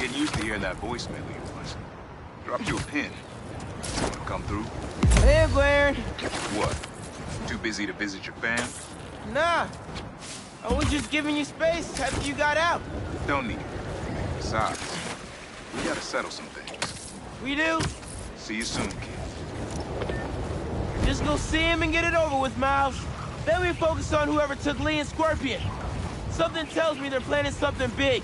Getting used to hearing that voicemail of yours. Dropped you a pin. Wanna come through? Hey, Glenn. What? Too busy to visit your fam? Nah. I was just giving you space after you got out. Don't need it. Besides, we gotta settle some things. We do? See you soon, kid. Just go see him and get it over with, Miles. Then we focus on whoever took Lee and Scorpion. Something tells me they're planning something big.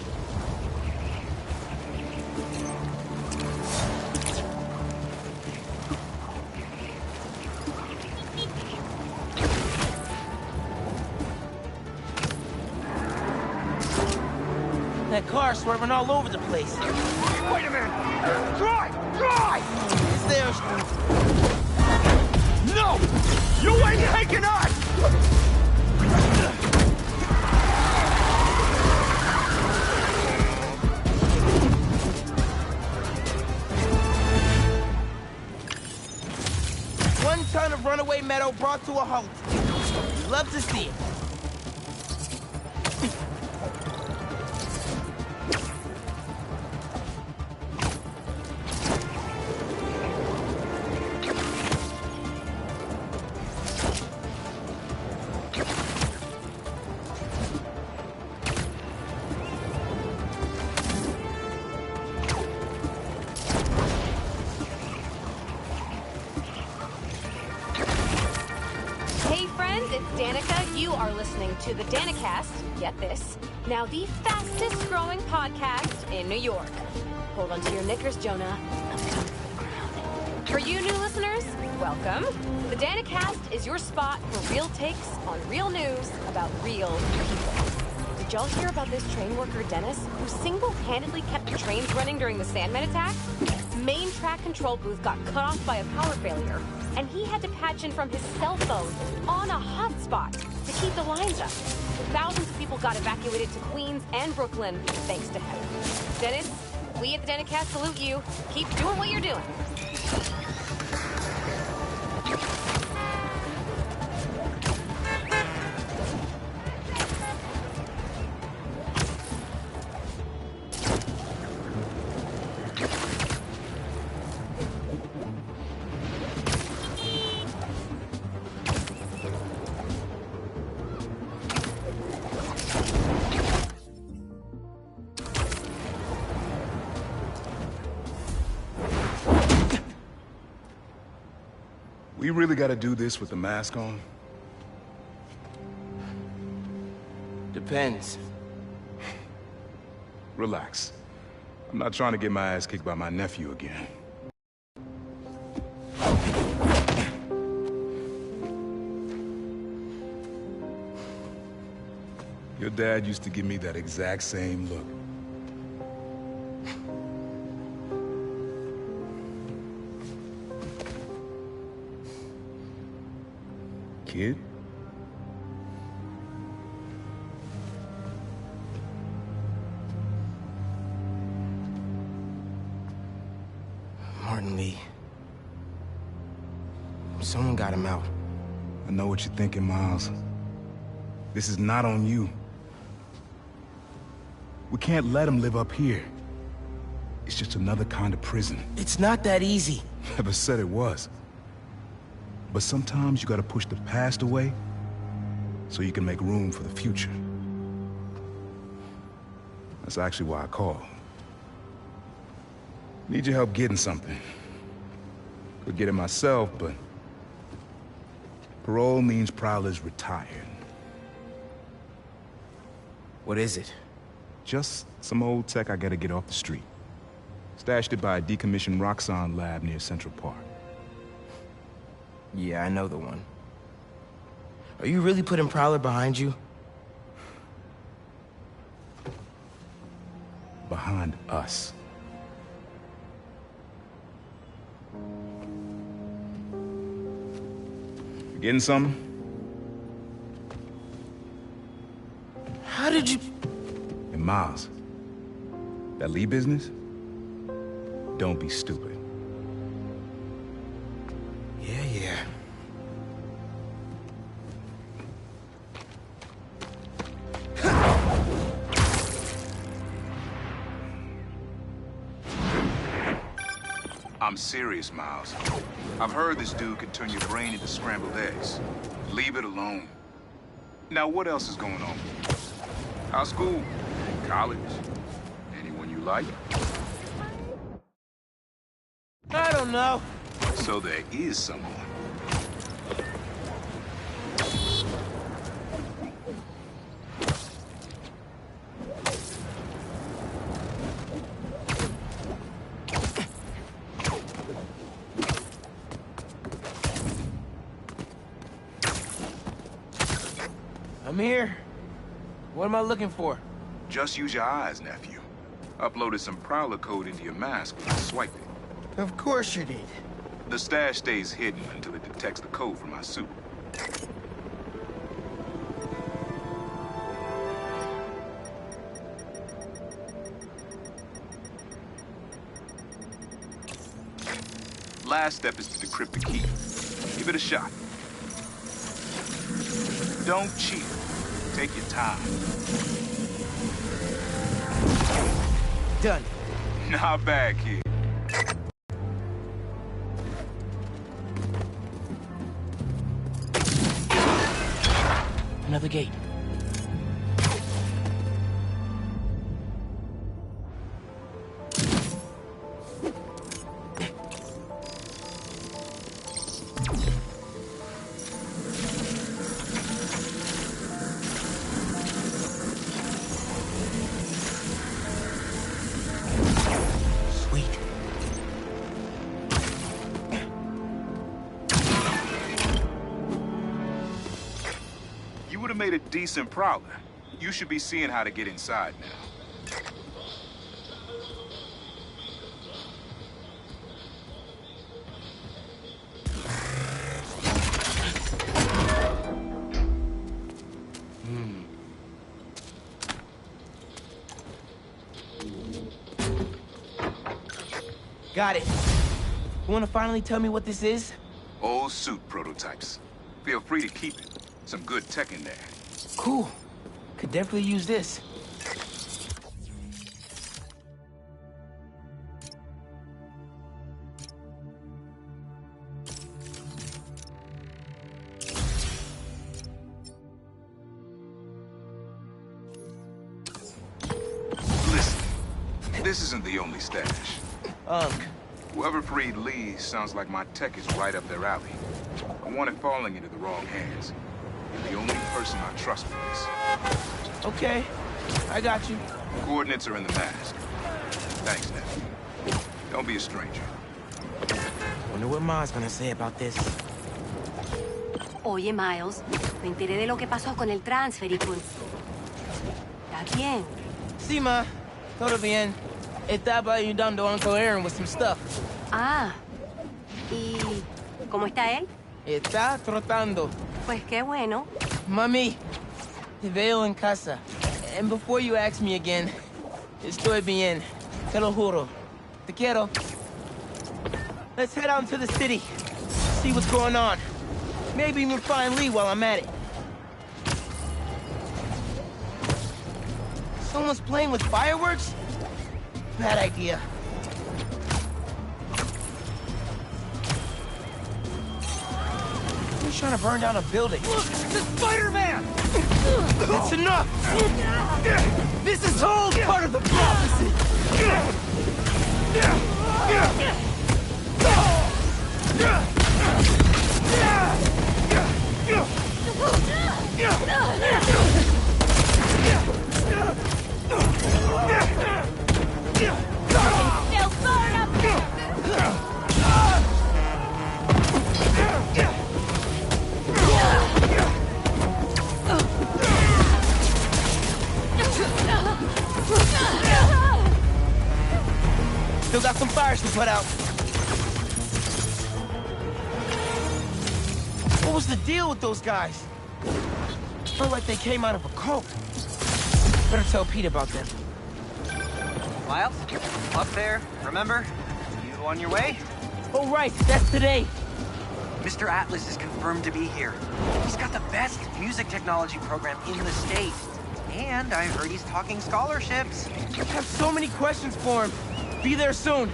That car swerving all over the place. Wait a minute! Drive! Drive! Is there... No! You ain't taking us! One ton of runaway metal brought to a halt. Love to see it. To the Danicast, get this, now the fastest growing podcast in New York. Hold on to your knickers, Jonah. I'm coming for the ground. For you new listeners, welcome. The Danicast is your spot for real takes on real news about real people. Did y'all hear about this train worker, Dennis, who single-handedly kept the trains running during the Sandman attack? Main track control booth got cut off by a power failure, and he had to patch in from his cell phone on a hotspot to keep the lines up. Thousands of people got evacuated to Queens and Brooklyn, thanks to him. Dennis, we at the Danicast salute you. Keep doing what you're doing. We really gotta do this with the mask on? Depends. Relax. I'm not trying to get my ass kicked by my nephew again. Your dad used to give me that exact same look. Kid? Martin Lee. Someone got him out. I know what you're thinking, Miles. This is not on you. We can't let him live up here. It's just another kind of prison. It's not that easy. Never said it was. But sometimes you gotta push the past away so you can make room for the future. That's actually why I called. Need your help getting something. Could get it myself, but parole means Prowler's retired. What is it? Just some old tech I gotta get off the street. Stashed it by a decommissioned Roxxon lab near Central Park. Yeah, I know the one. Are you really putting Prowler behind you? Behind us. You getting something? How did you... And Miles, that Lee business? Don't be stupid. Yeah. I'm serious, Miles. I've heard this dude can turn your brain into scrambled eggs. Leave it alone. Now, what else is going on? How's school? College? Anyone you like? I don't know. So there is someone. I'm here. What am I looking for? Just use your eyes, nephew. Uploaded some Prowler code into your mask when I swiped it. Of course you did. The stash stays hidden until it detects the code from my suit. Last step is to decrypt the key. Give it a shot. Don't cheat. Take your time. Done. Not bad, kid. Another gate. Made a decent Prowler. You should be seeing how to get inside now. Got it. You want to finally tell me what this is? Old suit prototypes. Feel free to keep it. Some good tech in there. Cool. Could definitely use this. Listen, this isn't the only stash. Whoever freed Lee sounds like my tech is right up their alley. I want it falling into the wrong hands. You're the only person I trust with this. Okay, I got you. Coordinates are in the mask. Thanks, nephew. Don't be a stranger. Wonder what Ma's gonna say about this. Oye, Miles, me enteré de lo que pasó con el transfer y con... ¿Está bien? Sí, Ma. Todo bien. Estaba ayudando a Uncle Aaron with some stuff. Ah. ¿Y cómo está él? Está trotando. Pues qué bueno. Mami, te veo en casa. And before you ask me again, estoy bien. Te lo juro. Te quiero. Let's head out into the city. See what's going on. Maybe even find Lee while I'm at it. Someone's playing with fireworks? Bad idea. Who's trying to burn down a building? Look, the Spider-Man! That's enough! This is all part of the prophecy! Still burn up there! Still got some fires to put out. What was the deal with those guys? Felt like they came out of a cult. Better tell Pete about them. Miles, up there, remember? You on your way? Oh, right, that's today. Mr. Atlas is confirmed to be here. He's got the best music technology program in the state. And I heard he's talking scholarships. I have so many questions for him. Be there soon.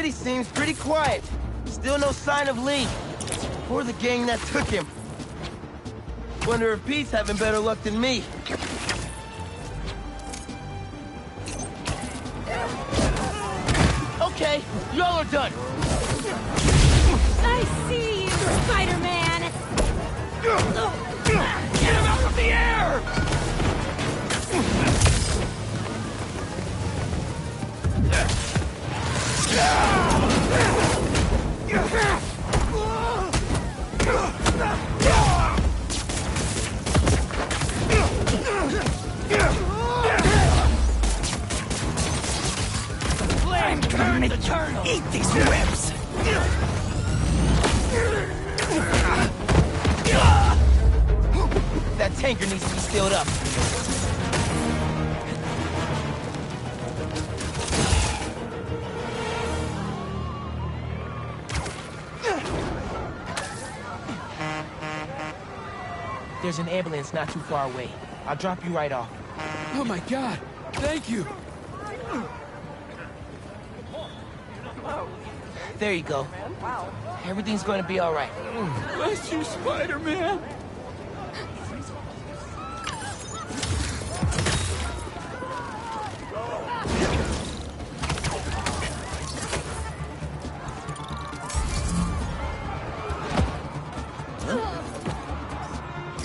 city seems pretty quiet. Still no sign of Lee. Or the gang that took him. Wonder if Pete's having better luck than me. Okay, y'all are done. I see you, Spider-Man! Get him out of the air! Flame turns eternal! Eat these whips! That tanker needs to be sealed up. There's an ambulance not too far away. I'll drop you right off. Oh my god, thank you! There you go. Everything's going to be all right. Bless you, Spider-Man!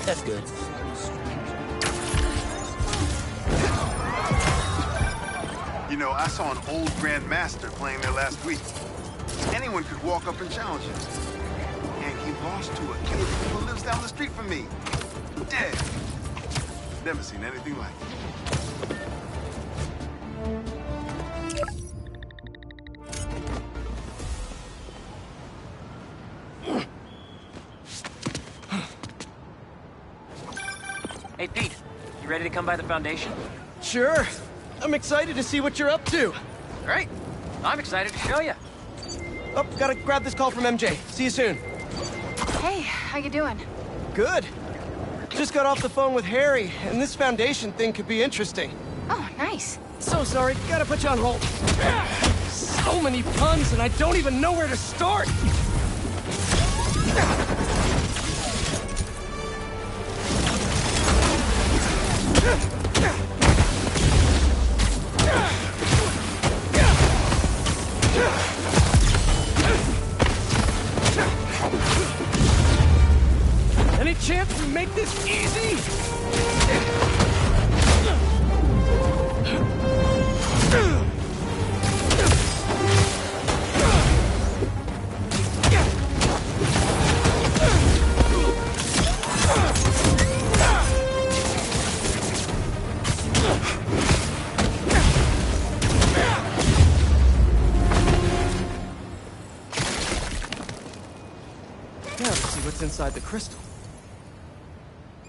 That's good. You know, I saw an old Grand Master playing there last week. Anyone could walk up and challenge him. And he lost to a kid who lives down the street from me. Dead. Never seen anything like it. Hey, Pete, you ready to come by the Foundation? Sure. I'm excited to see what you're up to. Great. I'm excited to show you. Oh, gotta grab this call from MJ. See you soon. Hey, how you doing? Good. Just got off the phone with Harry, and this Foundation thing could be interesting. Oh, nice. So sorry, gotta put you on hold. So many puns, and I don't even know where to start. Any chance we make this easy? Now let's see what's inside the crystal.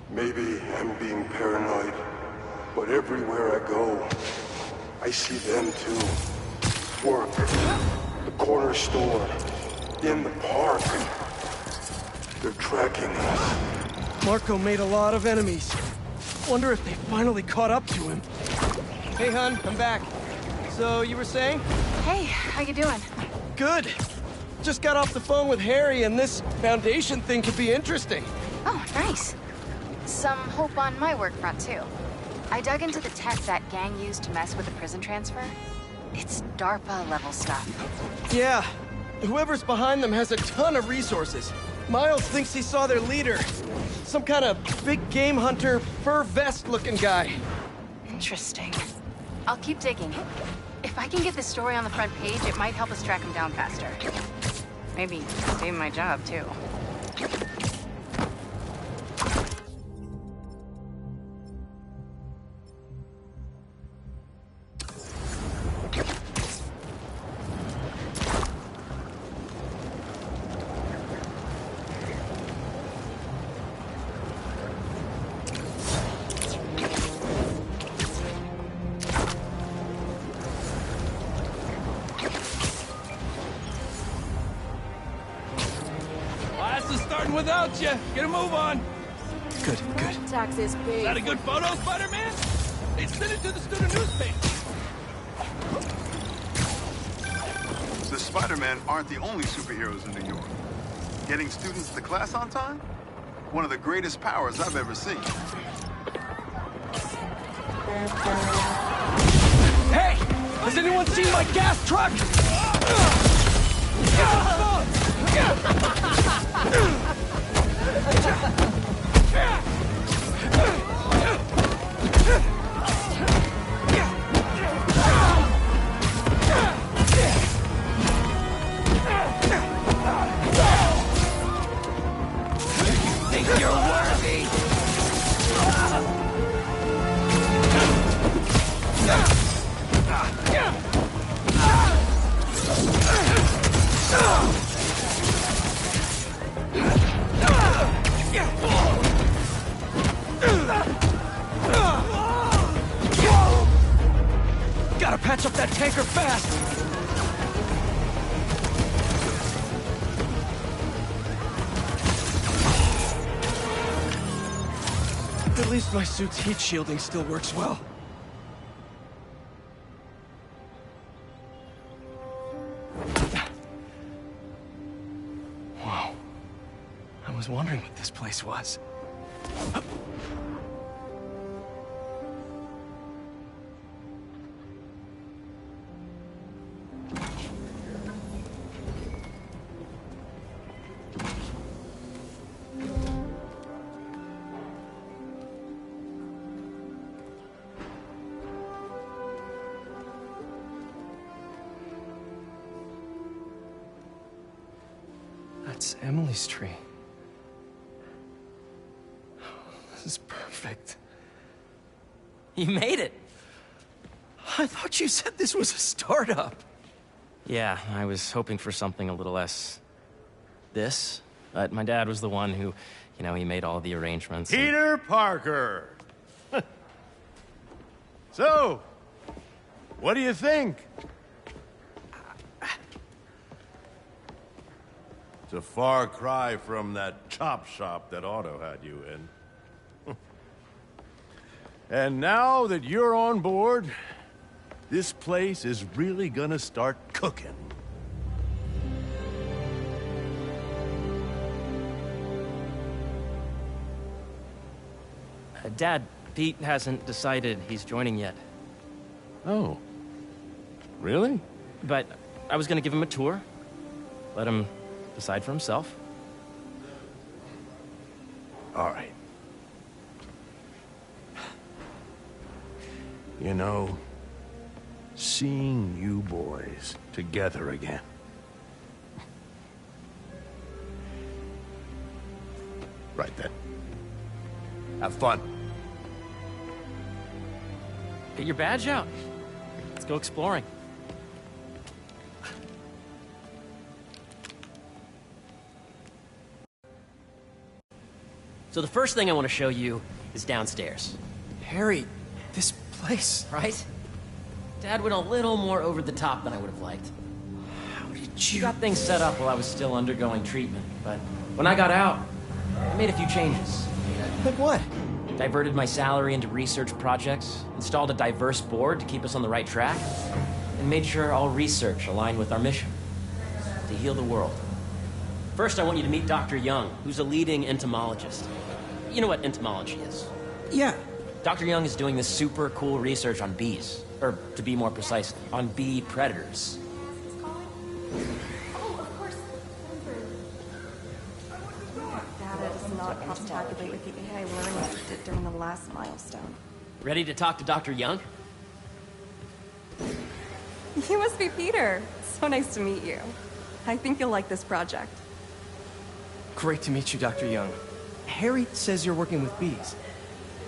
Maybe I'm being paranoid, but everywhere I go, I see them too. Work, the corner store, in the park. They're tracking us. Marco made a lot of enemies. Wonder if they finally caught up to him. Hey, hun, I'm back. So, you were saying? Hey, how you doing? Good. Just got off the phone with Harry, and this Foundation thing could be interesting. Oh, nice. Some hope on my work front, too. I dug into the tech that gang used to mess with the prison transfer. It's DARPA-level stuff. Yeah. Whoever's behind them has a ton of resources. Miles thinks he saw their leader. Some kind of big game hunter, fur vest-looking guy. Interesting. I'll keep digging. If I can get this story on the front page, it might help us track him down faster. Maybe save my job, too. Without you, get a move on. Good, good. Tax is big. Is that a good photo, Spider-Man? Hey, send it to the student newspaper. The Spider-Men aren't the only superheroes in New York. Getting students to class on time? One of the greatest powers I've ever seen. Hey! Has anyone seen my gas truck? Think you're worthy? Gotta patch up that tanker fast! At least my suit's heat shielding still works well. Wow. I was wondering what this place was. That's Emily's tree. This is perfect. You made it! I thought you said this was a startup. Yeah, I was hoping for something a little less... this. But my dad was the one who, you know, he made all the arrangements. Peter Parker! So, what do you think? It's a far cry from that chop shop that Otto had you in. And now that you're on board, this place is really gonna start cooking. Dad, Pete hasn't decided he's joining yet. Oh. Really? But I was gonna give him a tour. Let him decide for himself. All right. You know, seeing you boys together again. Right then. Have fun. Get your badge out. Let's go exploring. So the first thing I want to show you is downstairs. Harry, this place... Right? Dad went a little more over the top than I would have liked. How did He you... got things set up while I was still undergoing treatment, but when I got out, I made a few changes. Like what? Diverted my salary into research projects, installed a diverse board to keep us on the right track, and made sure all research aligned with our mission, to heal the world. First, I want you to meet Dr. Young, who's a leading entomologist. You know what entomology is? Yeah. Dr. Young is doing this super cool research on bees, or to be more precise, on bee predators. Data does not cross-tabulate with the AI learning it did during the last milestone. Ready to talk to Dr. Young? You must be Peter. So nice to meet you. I think you'll like this project. Great to meet you, Dr. Young. Harry says you're working with bees.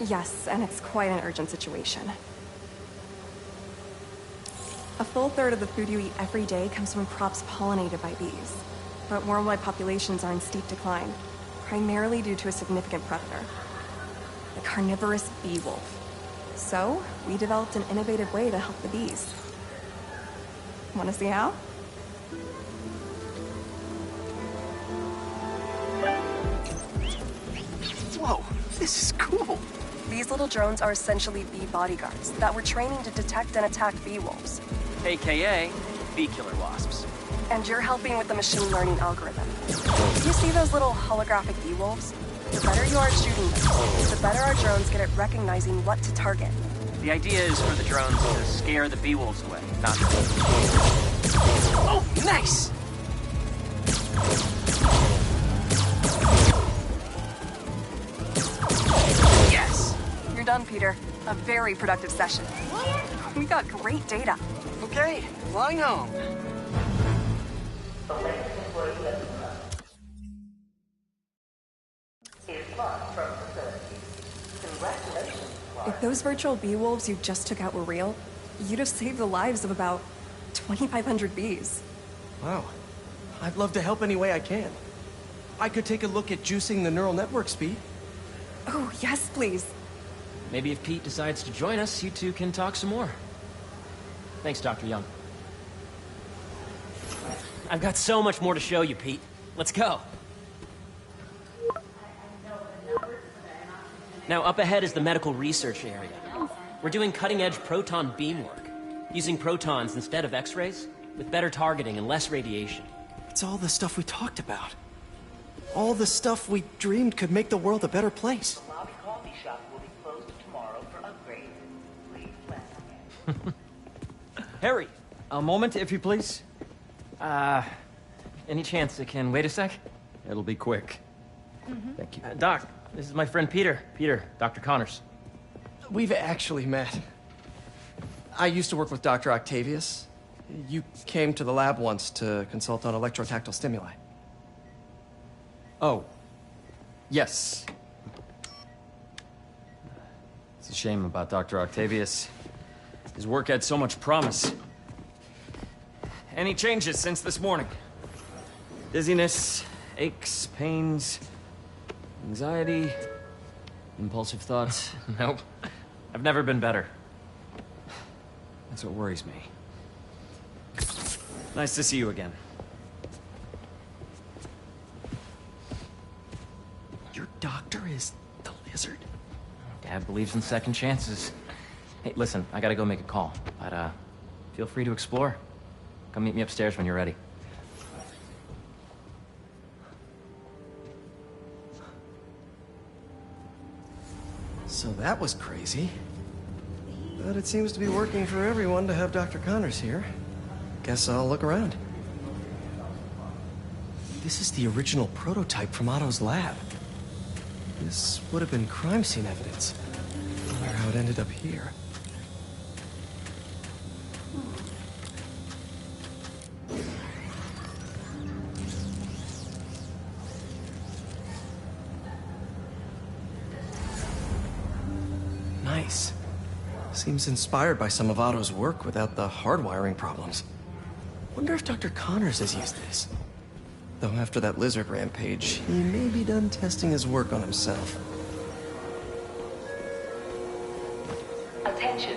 Yes, and it's quite an urgent situation. A full third of the food you eat every day comes from crops pollinated by bees. But worldwide populations are in steep decline, primarily due to a significant predator, the carnivorous bee wolf. So, we developed an innovative way to help the bees. Want to see how? Whoa, this is cool. These little drones are essentially bee bodyguards that we're training to detect and attack bee wolves. AKA bee killer wasps. and you're helping with the machine learning algorithm. You see those little holographic bee-wolves? The better you are at shooting them, the better our drones get at recognizing what to target. The idea is for the drones to scare the bee-wolves away, not... Oh, nice! Yes! You're done, Peter. A very productive session. We got great data. Okay, flying home. If those virtual bee wolves you just took out were real, you'd have saved the lives of about 2,500 bees. Wow. I'd love to help any way I can. I could take a look at juicing the neural network speed. Oh, yes, please. Maybe if Pete decides to join us, you two can talk some more. Thanks, Dr. Young. I've got so much more to show you, Pete. Let's go. Now, up ahead is the medical research area. We're doing cutting-edge proton beam work, using protons instead of X-rays, with better targeting and less radiation. It's all the stuff we talked about. All the stuff we dreamed could make the world a better place. The lobby coffee shop will be closed tomorrow for upgrades. Please plan ahead. Harry! A moment, if you please. Any chance it can wait a sec? It'll be quick. Thank you. Doc, this is my friend Peter. Peter, Dr. Connors. We've actually met. I used to work with Dr. Octavius. You came to the lab once to consult on electrotactile stimuli. Oh. Yes. It's a shame about Dr. Octavius. His work had so much promise. Any changes since this morning? Dizziness, aches, pains, anxiety, impulsive thoughts? Nope. I've never been better. That's what worries me. Nice to see you again. Your doctor is the lizard? Dad believes in second chances. Hey, listen, I gotta go make a call, but feel free to explore. Come meet me upstairs when you're ready. So that was crazy. But it seems to be working for everyone to have Dr. Connors here. Guess I'll look around. This is the original prototype from Otto's lab. This would have been crime scene evidence. I wonder how it ended up here. Nice. Seems inspired by some of Otto's work without the hardwiring problems. Wonder if Dr. Connors has used this. Though after that lizard rampage, he may be done testing his work on himself. Attention.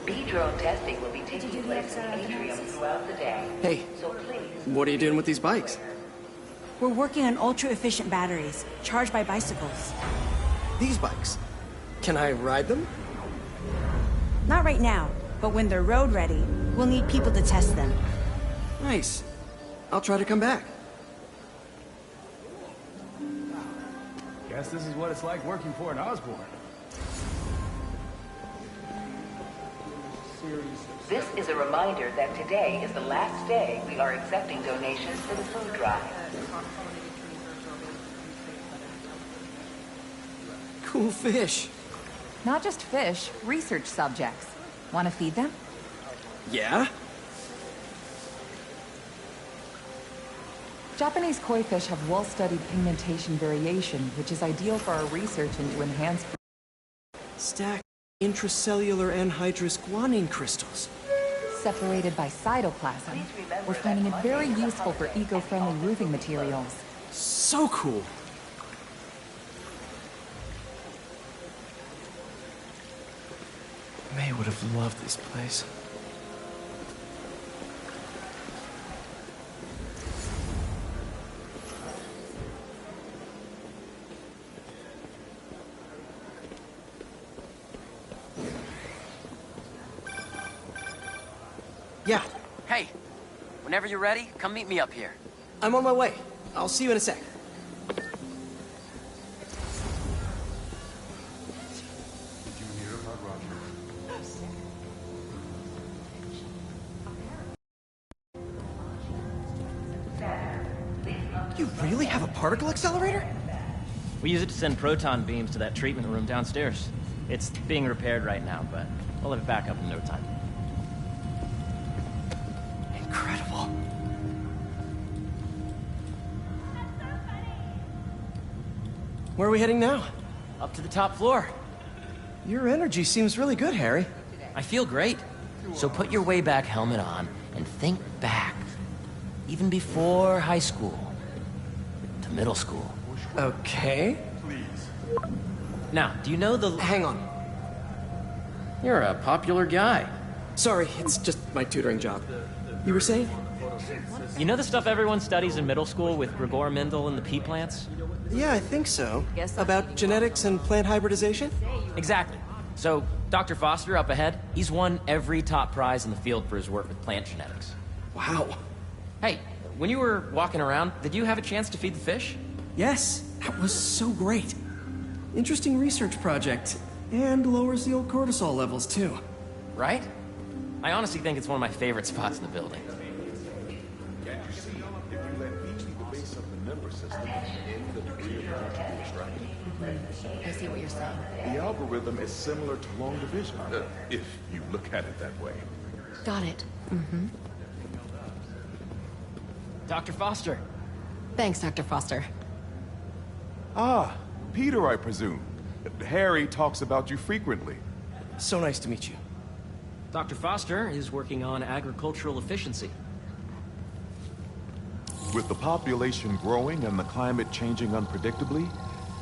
Bee drone testing will be taking place in the atrium throughout the day. Hey, So please... what are you doing with these bikes? We're working on ultra-efficient batteries, charged by bicycles. These bikes? Can I ride them? Not right now, but when they're road ready, we'll need people to test them. Nice. I'll try to come back. Guess this is what it's like working for an Osborn. This is a reminder that today is the last day we are accepting donations for the food drive. Cool fish. Not just fish, research subjects. Want to feed them? Yeah? Japanese koi fish have well-studied pigmentation variation, which is ideal for our research into enhanced... Stacked intracellular anhydrous guanine crystals. Separated by cytoplasm. We're finding it very useful for eco-friendly roofing materials. So cool. May would have loved this place. Yeah. Hey, Whenever you're ready, come meet me up here. I'm on my way. I'll see you in a sec. You really have a particle accelerator? We use it to send proton beams to that treatment room downstairs. It's being repaired right now, but we'll have it back up in no time. Incredible. Where are we heading now? Up to the top floor. Your energy seems really good, Harry. I feel great. So put your way back helmet on and think back. Even before high school. To middle school. Okay. Now, do you know the... Hang on. You're a popular guy. Sorry, it's just my tutoring job. You were saying? You know the stuff everyone studies in middle school with Gregor Mendel and the pea plants? Yeah, I think so. About genetics and plant hybridization? Exactly. So, Dr. Foster up ahead, he's won every top prize in the field for his work with plant genetics. Wow. Hey, when you were walking around, did you have a chance to feed the fish? Yes, that was so great. Interesting research project. And lowers the old cortisol levels, too. Right? I honestly think it's one of my favorite spots in the building. I see what you're saying. The algorithm is similar to long division, if you look at it that way. Got it. Mm-hmm. Dr. Foster. Thanks, Dr. Foster. Ah, Peter, I presume. Harry talks about you frequently. So nice to meet you. Dr. Foster is working on agricultural efficiency. With the population growing and the climate changing unpredictably,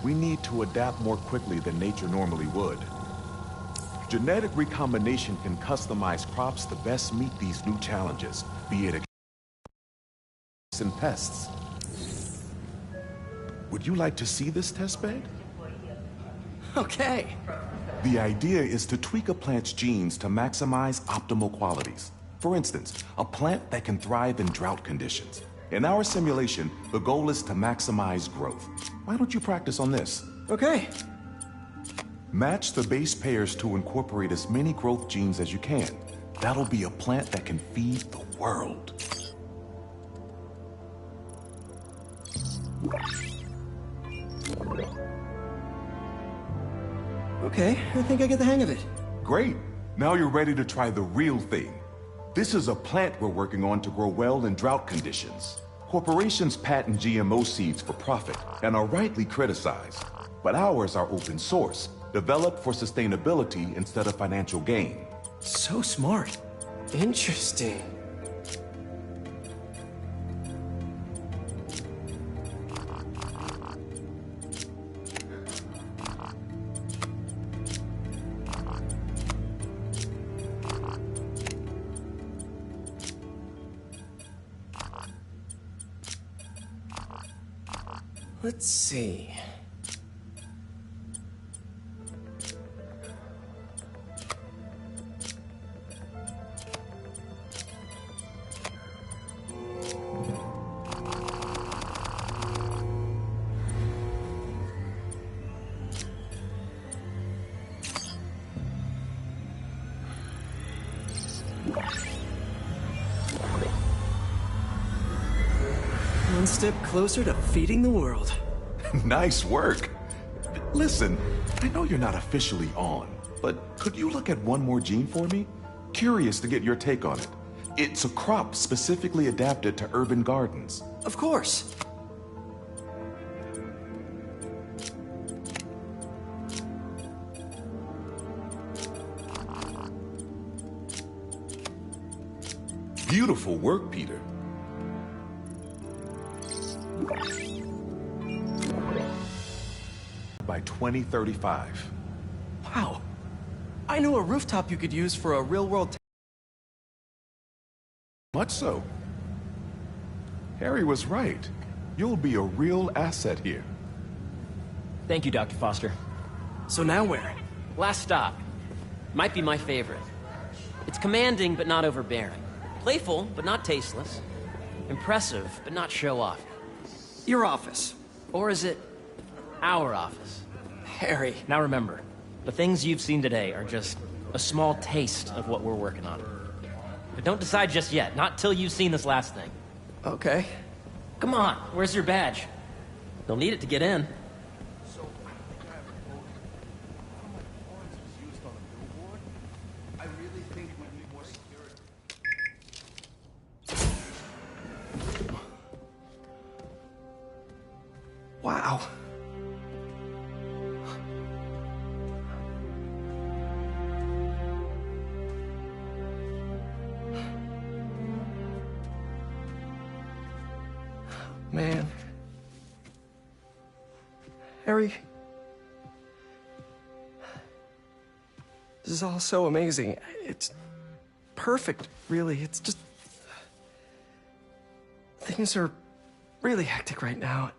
we need to adapt more quickly than nature normally would. Genetic recombination can customize crops to best meet these new challenges, be it and pests. Would you like to see this test bed? Okay. The idea is to tweak a plant's genes to maximize optimal qualities. For instance, a plant that can thrive in drought conditions. In our simulation, the goal is to maximize growth. Why don't you practice on this? Okay. Match the base pairs to incorporate as many growth genes as you can. That'll be a plant that can feed the world. Okay, I think I get the hang of it. Great. Now you're ready to try the real thing. This is a plant we're working on to grow well in drought conditions. Corporations patent GMO seeds for profit and are rightly criticized. But ours are open source, developed for sustainability instead of financial gain. So smart. Interesting. Let's see. One step closer to feeding the world. Nice work. Listen, I know you're not officially on, but could you look at one more gene for me? Curious to get your take on it. It's a crop specifically adapted to urban gardens. Of course. Beautiful work, Peter. By 2035. Wow. I know a rooftop you could use for a real-world... Much so. Harry was right. You'll be a real asset here. Thank you, Dr. Foster. So now where? Last stop. Might be my favorite. It's commanding, but not overbearing. Playful, but not tasteless. Impressive, but not show off. Your office. Or is it our office? Harry. Now remember, the things you've seen today are just a small taste of what we're working on. But don't decide just yet, not till you've seen this last thing. Okay. Come on, where's your badge? You'll need it to get in. Wow. Man. Harry. This is all so amazing. It's perfect, really. It's just... Things are really hectic right now.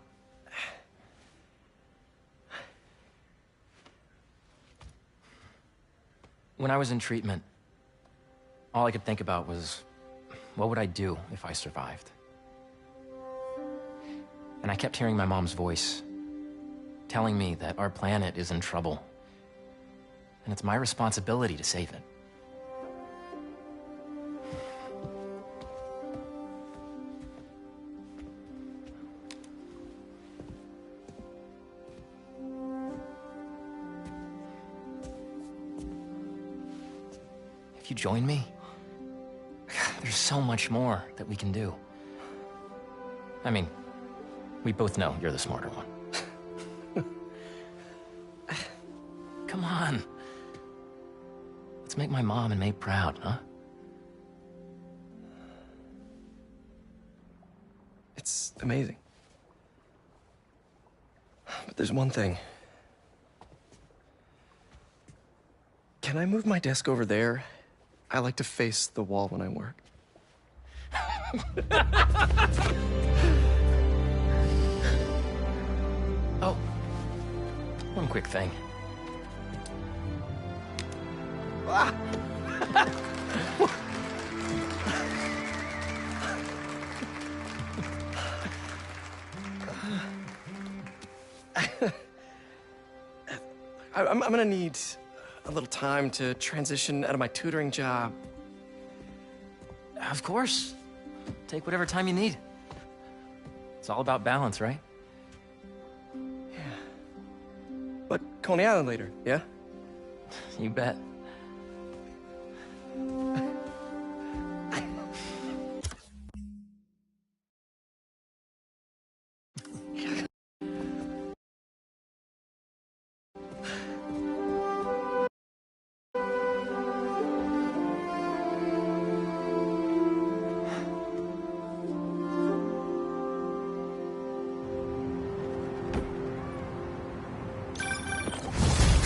When I was in treatment, all I could think about was, what would I do if I survived? And I kept hearing my mom's voice, telling me that our planet is in trouble, and it's my responsibility to save it. If you join me, there's so much more that we can do. I mean, we both know you're the smarter one. Come on. Let's make my mom and May proud, huh? It's amazing. But there's one thing. Can I move my desk over there? I like to face the wall when I work. Oh, one quick thing. Ah. I'm gonna need a little time to transition out of my tutoring job. Of course. Take whatever time you need. It's all about balance, right? Yeah. But Coney Island later, yeah? You bet.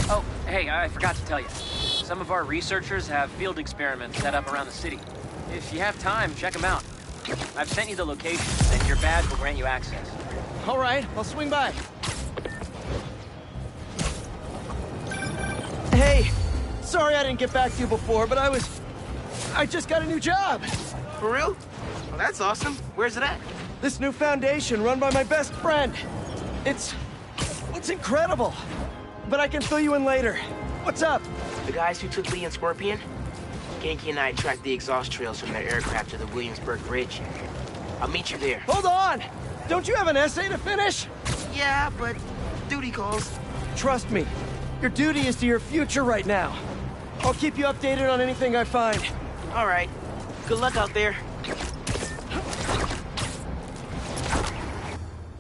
Oh, hey, I forgot to tell you. Some of our researchers have field experiments set up around the city. If you have time, check them out. I've sent you the location, and your badge will grant you access. All right, I'll swing by. Hey, sorry I didn't get back to you before, but I just got a new job. For real? Well, that's awesome. Where's it at? This new foundation run by my best friend. It's incredible. But I can fill you in later. What's up? The guys who took Lee and Scorpion? Genki and I tracked the exhaust trails from their aircraft to the Williamsburg Bridge. I'll meet you there. Hold on! Don't you have an essay to finish? Yeah, but duty calls. Trust me, your duty is to your future right now. I'll keep you updated on anything I find. All right. Good luck out there.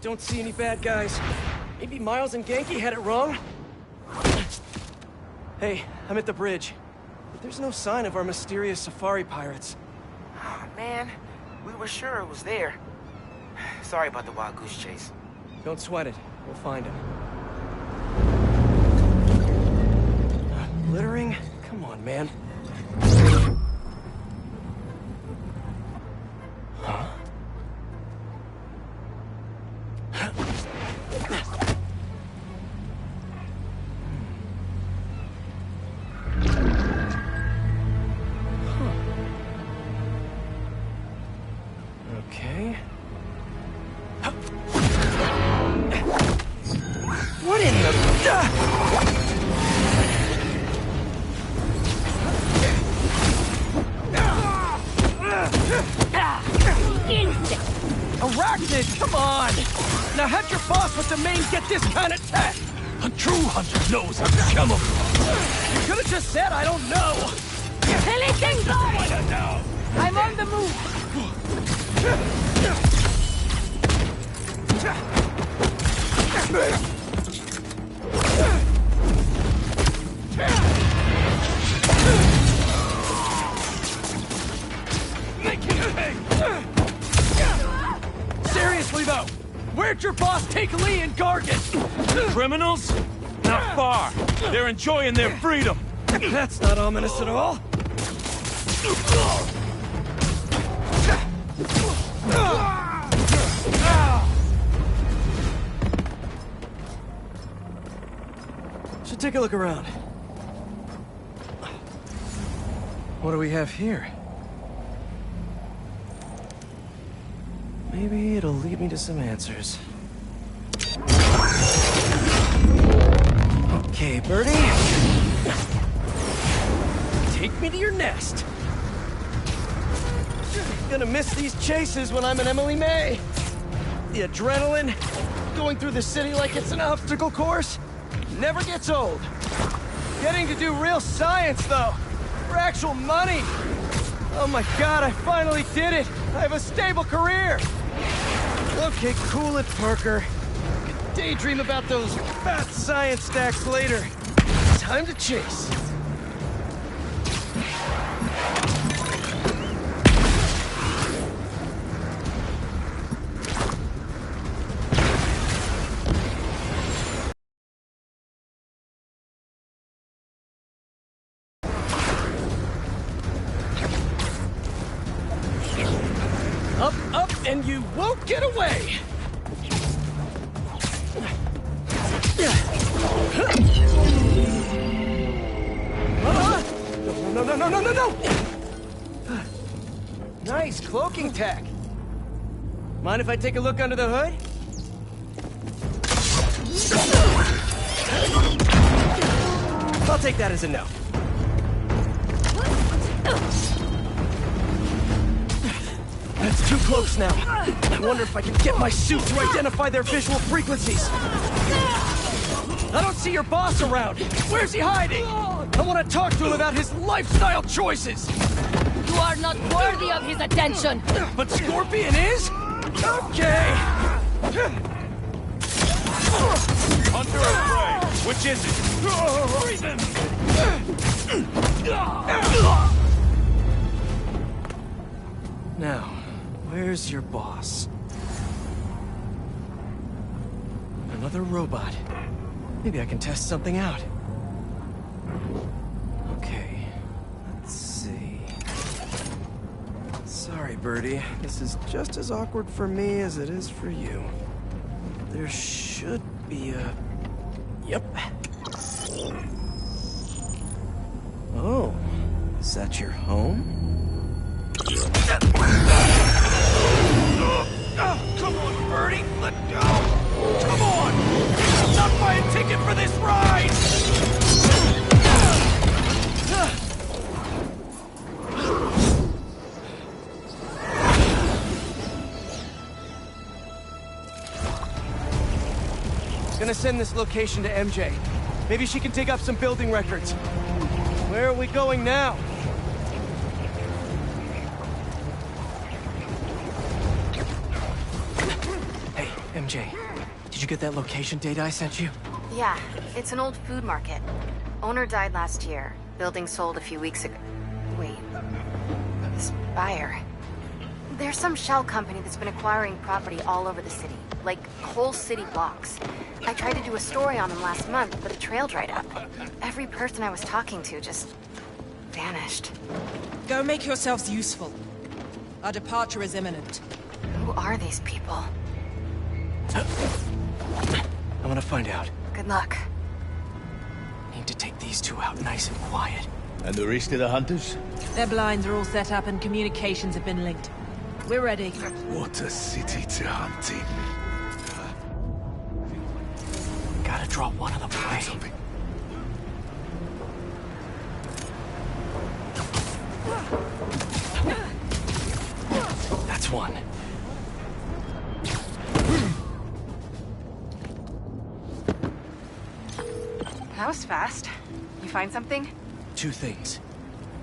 Don't see any bad guys. Maybe Miles and Genki had it wrong? Hey, I'm at the bridge. But there's no sign of our mysterious safari pirates. Oh, man. We were sure it was there. Sorry about the wild goose chase. Don't sweat it. We'll find him. Littering? Come on, man. Huh? Okay. darkness! Come on! Now have your boss with the main get this kind of tech! A true hunter knows how to camouflage! You could've just said I don't know! Anything going! I'm on the move! Seriously though, where'd your boss take Lee and Gargan? Criminals? Not far. They're enjoying their freedom. That's not ominous at all. Should take a look around. What do we have here? Maybe it'll lead me to some answers. Okay, Birdie. Take me to your nest. Gonna miss these chases when I'm an Emily May. The adrenaline, going through the city like it's an obstacle course, never gets old. Getting to do real science, though, for actual money. Oh my God, I finally did it. I have a stable career. Okay, cool it, Parker. Daydream about those fat science stacks later. Time to chase. Up, up, and you won't get away! No! Nice cloaking tech. Mind if I take a look under the hood? I'll take that as a no. That's too close now. I wonder if I can get my suit to identify their visual frequencies. I don't see your boss around. Where's he hiding? I want to talk to him about his lifestyle choices. You are not worthy of his attention. But Scorpion is? Okay. Hunter or prey? Which is it? Freeze him! Now, where's your boss? Another robot. Maybe I can test something out. Okay, let's see. Sorry, Birdie. This is just as awkward for me as it is for you. There should be a... Yep. Oh, is that your home? Come on, Birdie! Let go! Come on! I'll not buy a ticket for this ride! Gonna send this location to MJ. Maybe she can dig up some building records. Where are we going now? Hey, MJ. Did you get that location data I sent you? Yeah, it's an old food market. Owner died last year. Building sold a few weeks ago. Wait. This buyer. There's some shell company that's been acquiring property all over the city. Like, whole city blocks. I tried to do a story on them last month, but the trail dried up. Every person I was talking to just... vanished. Go make yourselves useful. Our departure is imminent. Who are these people? I'm gonna find out. Good luck. Need to take these two out nice and quiet. And the rest of the hunters? Their blinds are all set up and communications have been linked. We're ready. What a city to hunt in. Gotta draw one of them away. That's one. that was fast. You find something? 2 things.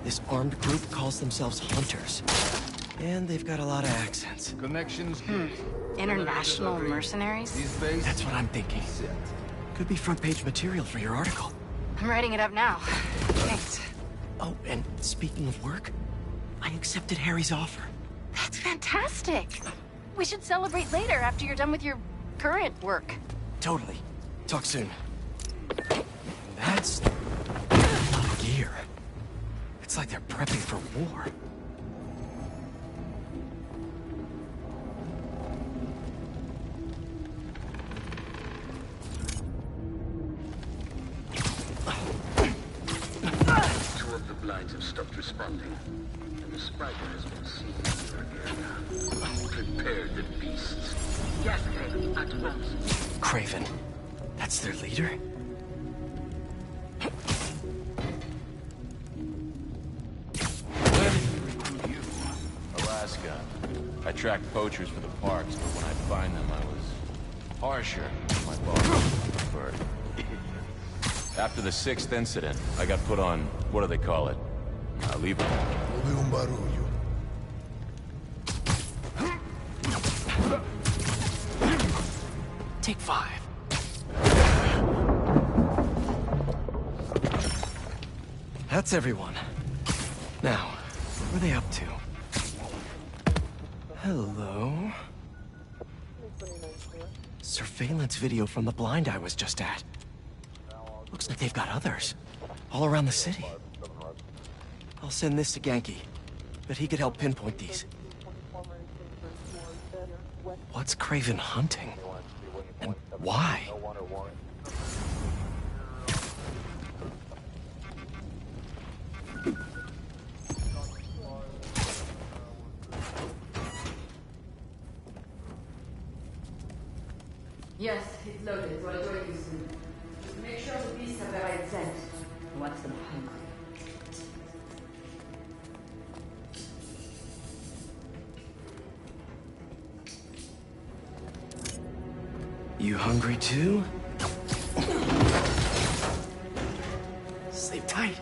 This armed group calls themselves Hunters. And they've got a lot of accents. Connections. International mercenaries? That's what I'm thinking. Could be front-page material for your article. I'm writing it up now. Thanks. Oh, and speaking of work, I accepted Harry's offer. That's fantastic. We should celebrate later after you're done with your current work. Totally. Talk soon. That's a lot of gear. It's like they're prepping for war. Two of the blinds have stopped responding, and the spider has been seen in your area. Prepare the beasts. Yes, Craven, at once. Craven. That's their leader? Alaska. I tracked poachers for the parks, but when I find them, I was harsher than my boss preferred. After the 6th incident, I got put on, what do they call it? Leave it. Take 5. That's everyone. Now, what are they up to? Hello? Surveillance video from the blind I was just at. Looks like they've got others. All around the city. I'll send this to Genki. Bet he could help pinpoint these. What's Craven hunting? And why? Yes, it's loaded, so I'll join you soon. Just make sure the beasts have the right scent. Watch them hungry. You hungry too? Sleep tight.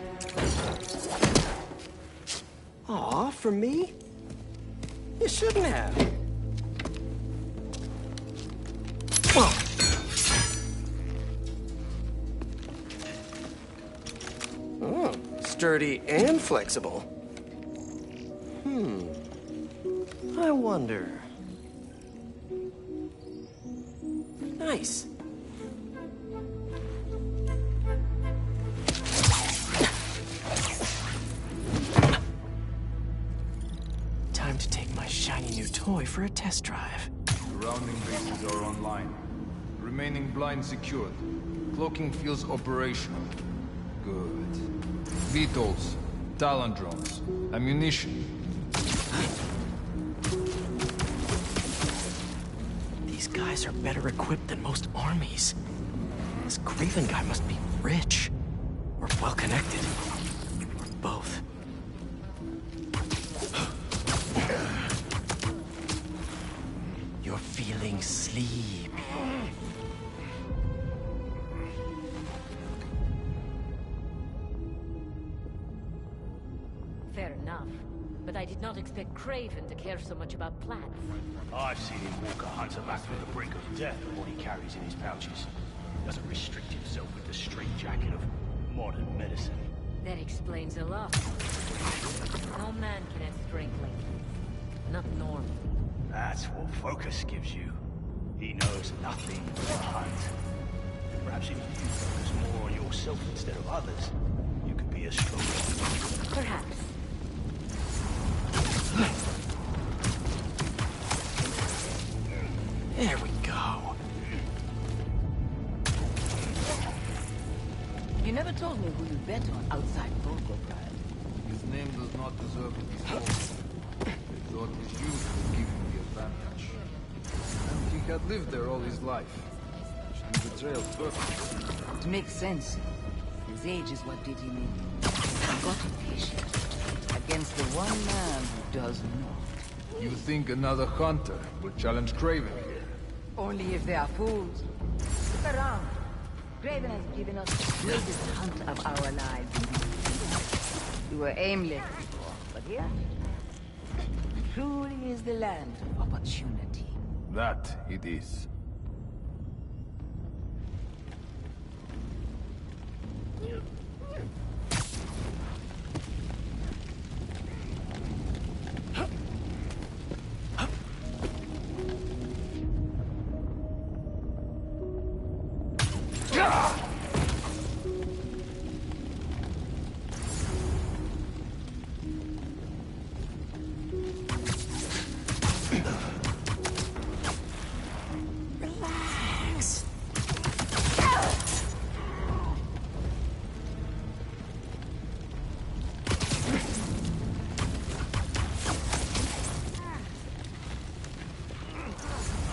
Aw, for me? You shouldn't have. Oh, sturdy and flexible. I wonder. Nice. Time to take my shiny new toy for a test drive. Surrounding bases are online. Remaining blind secured. Cloaking fields operational. Good. VTOLs, Talon drones, ammunition. These guys are better equipped than most armies. This Craven guy must be rich. Or well-connected. Or both. You're feeling sleepy. Fair enough. But I did not expect Craven to care so much about plants. I've seen him walk a hunter back from the brink of death with what he carries in his pouches. He doesn't restrict himself with the straitjacket of modern medicine. That explains a lot. No man can have strength like this. Not normal. That's what focus gives you. He knows nothing but hunt. Perhaps if you focus more on yourself instead of others, you could be a stronger. Perhaps. There we go. You never told me who you bet on outside Volgograd. His name does not deserve to be spoken. They thought his youth would give him the advantage. And he had lived there all his life. The betrayal perfect. It makes sense. His age is what did him in. He got impatient against the one man who does not. You think another hunter will challenge Craven here? Only if they are fools. Look around. Graven has given us the greatest hunt of our lives. We were aimless before, but here, truly is the land of opportunity. That it is.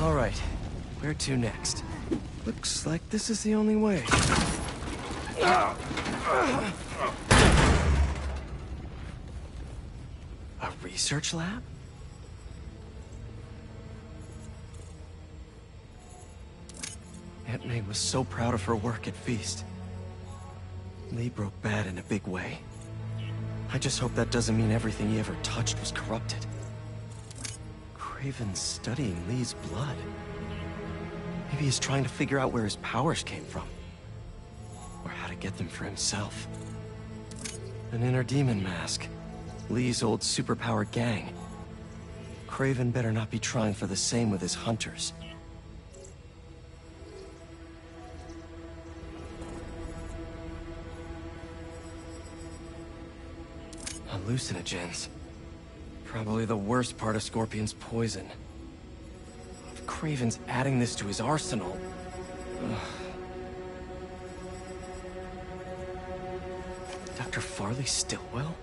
All right, where to next? Looks like this is the only way. A research lab? Aunt May was so proud of her work at Feast. Lee broke bad in a big way. I just hope that doesn't mean everything he ever touched was corrupted. Kraven's studying Lee's blood. Maybe he's trying to figure out where his powers came from. Or how to get them for himself. An inner demon mask. Lee's old superpowered gang. Kraven better not be trying for the same with his hunters. Hallucinogens. Probably the worst part of Scorpion's poison. If Kraven's adding this to his arsenal... Ugh. Dr. Farley Stillwell?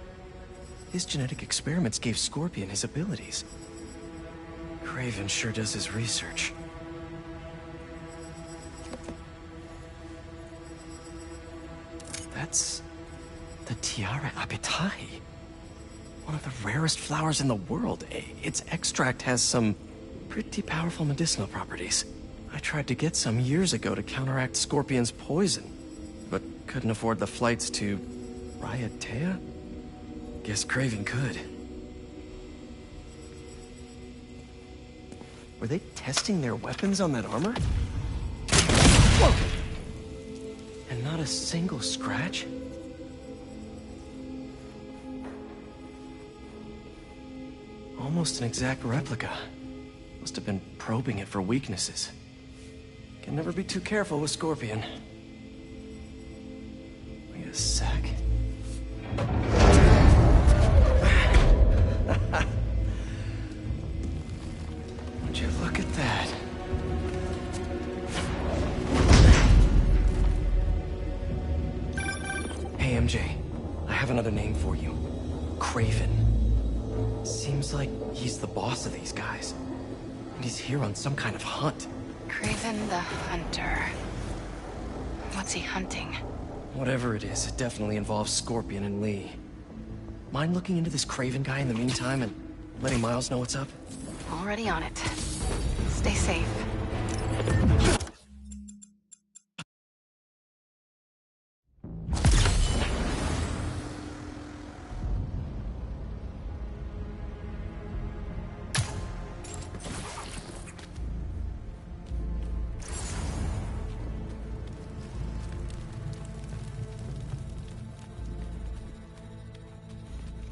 His genetic experiments gave Scorpion his abilities. Kraven sure does his research. That's... the Tiara Apetahi. One of the rarest flowers in the world. Its extract has some pretty powerful medicinal properties. I tried to get some years ago to counteract Scorpion's poison, but couldn't afford the flights to Raiatea? Guess Kraven could. Were they testing their weapons on that armor? Whoa! And not a single scratch? Almost an exact replica. Must have been probing it for weaknesses. Can never be too careful with Scorpion. Wait a sec. Would you look at that? Hey, MJ. I have another name for you. Kraven. Seems like he's the boss of these guys. And he's here on some kind of hunt. Kraven the Hunter. What's he hunting? Whatever it is, it definitely involves Scorpion and Lee. Mind looking into this Kraven guy in the meantime and letting Miles know what's up? Already on it. Stay safe.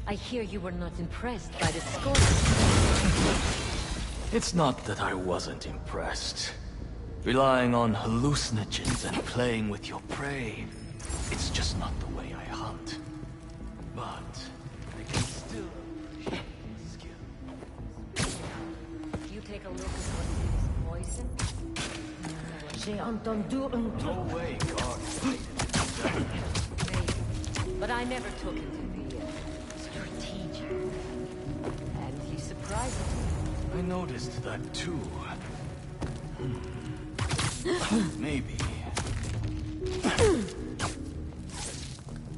I hear you were not impressed by the Scorpion. It's not that I wasn't impressed. Relying on hallucinogens and playing with your prey, it's just not the way I hunt. But I can still appreciate your skill. You take a look at what is poison? J'ai entendu un truc. No way, God. Maybe, but I never took it to be strategic. And he surprised me. I noticed that too. Maybe.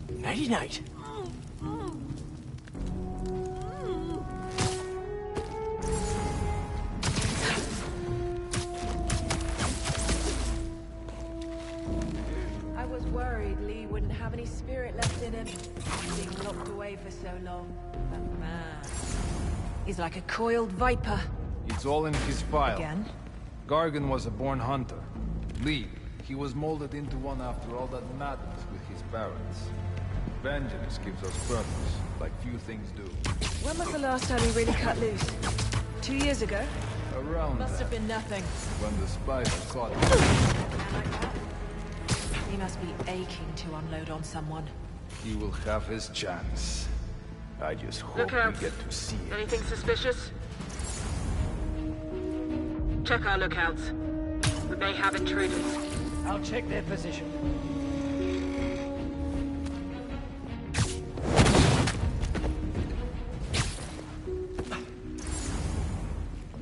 Nighty-night. away for so long. That man. He's like a coiled viper. It's all in his file. Again? Gargan was a born hunter. Lee, he was molded into one after all that madness with his parents. Vengeance gives us purpose, like few things do. When was the last time he really cut loose? 2 years ago? Around Must have that, been nothing. when the spider caught him. He must be aching to unload on someone. He will have his chance. I just hope Look out. we get to see it. Anything suspicious? Check our lookouts. We may have intruders. I'll check their position.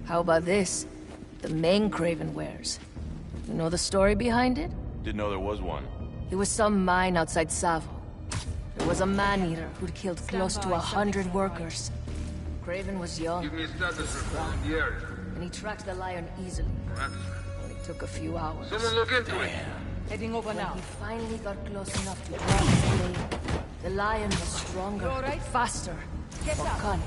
How about this? The main Craven wears. You know the story behind it? Didn't know there was one. It was some mine outside Savo. There was a man-eater who'd killed close to 100 workers. Craven was young. Give me a status report in the area. And he tracked the lion easily. Only took a few hours. Someone look into it. Heading over When now. he finally got close enough to draw his blade, the lion was stronger, You all right? faster, Get more up. cunning.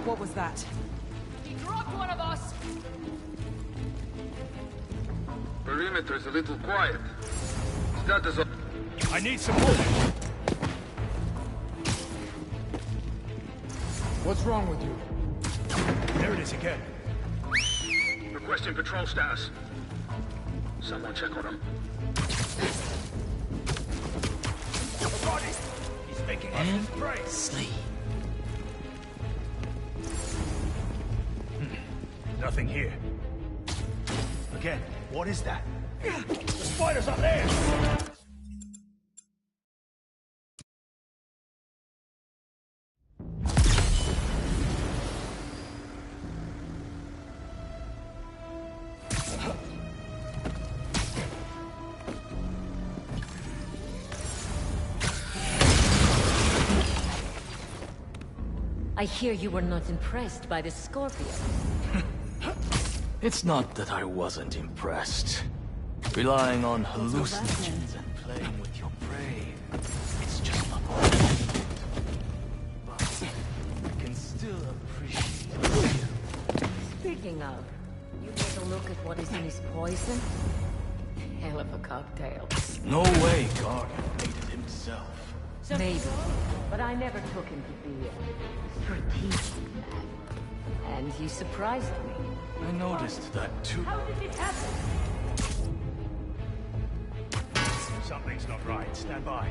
What was that? He dropped one of us! Perimeter is a little quiet. Status of... I need some more. What's wrong with you? There it is again. Requesting patrol status. Someone check on him. The body! He's making us his prey. Sleep. Nothing here. Again, what is that? The spider's up there! I hear you were not impressed by the Scorpion. It's not that I wasn't impressed. Relying on hallucinogens and playing with your prey. It's just not what I want. But I can still appreciate you. Speaking of, you take a look at what is in his poison? Hell of a cocktail. No way Gargan made it himself. Maybe, but I never took him to be a strategic man. And he surprised me. I noticed that too. How did it happen? Something's not right. Stand by.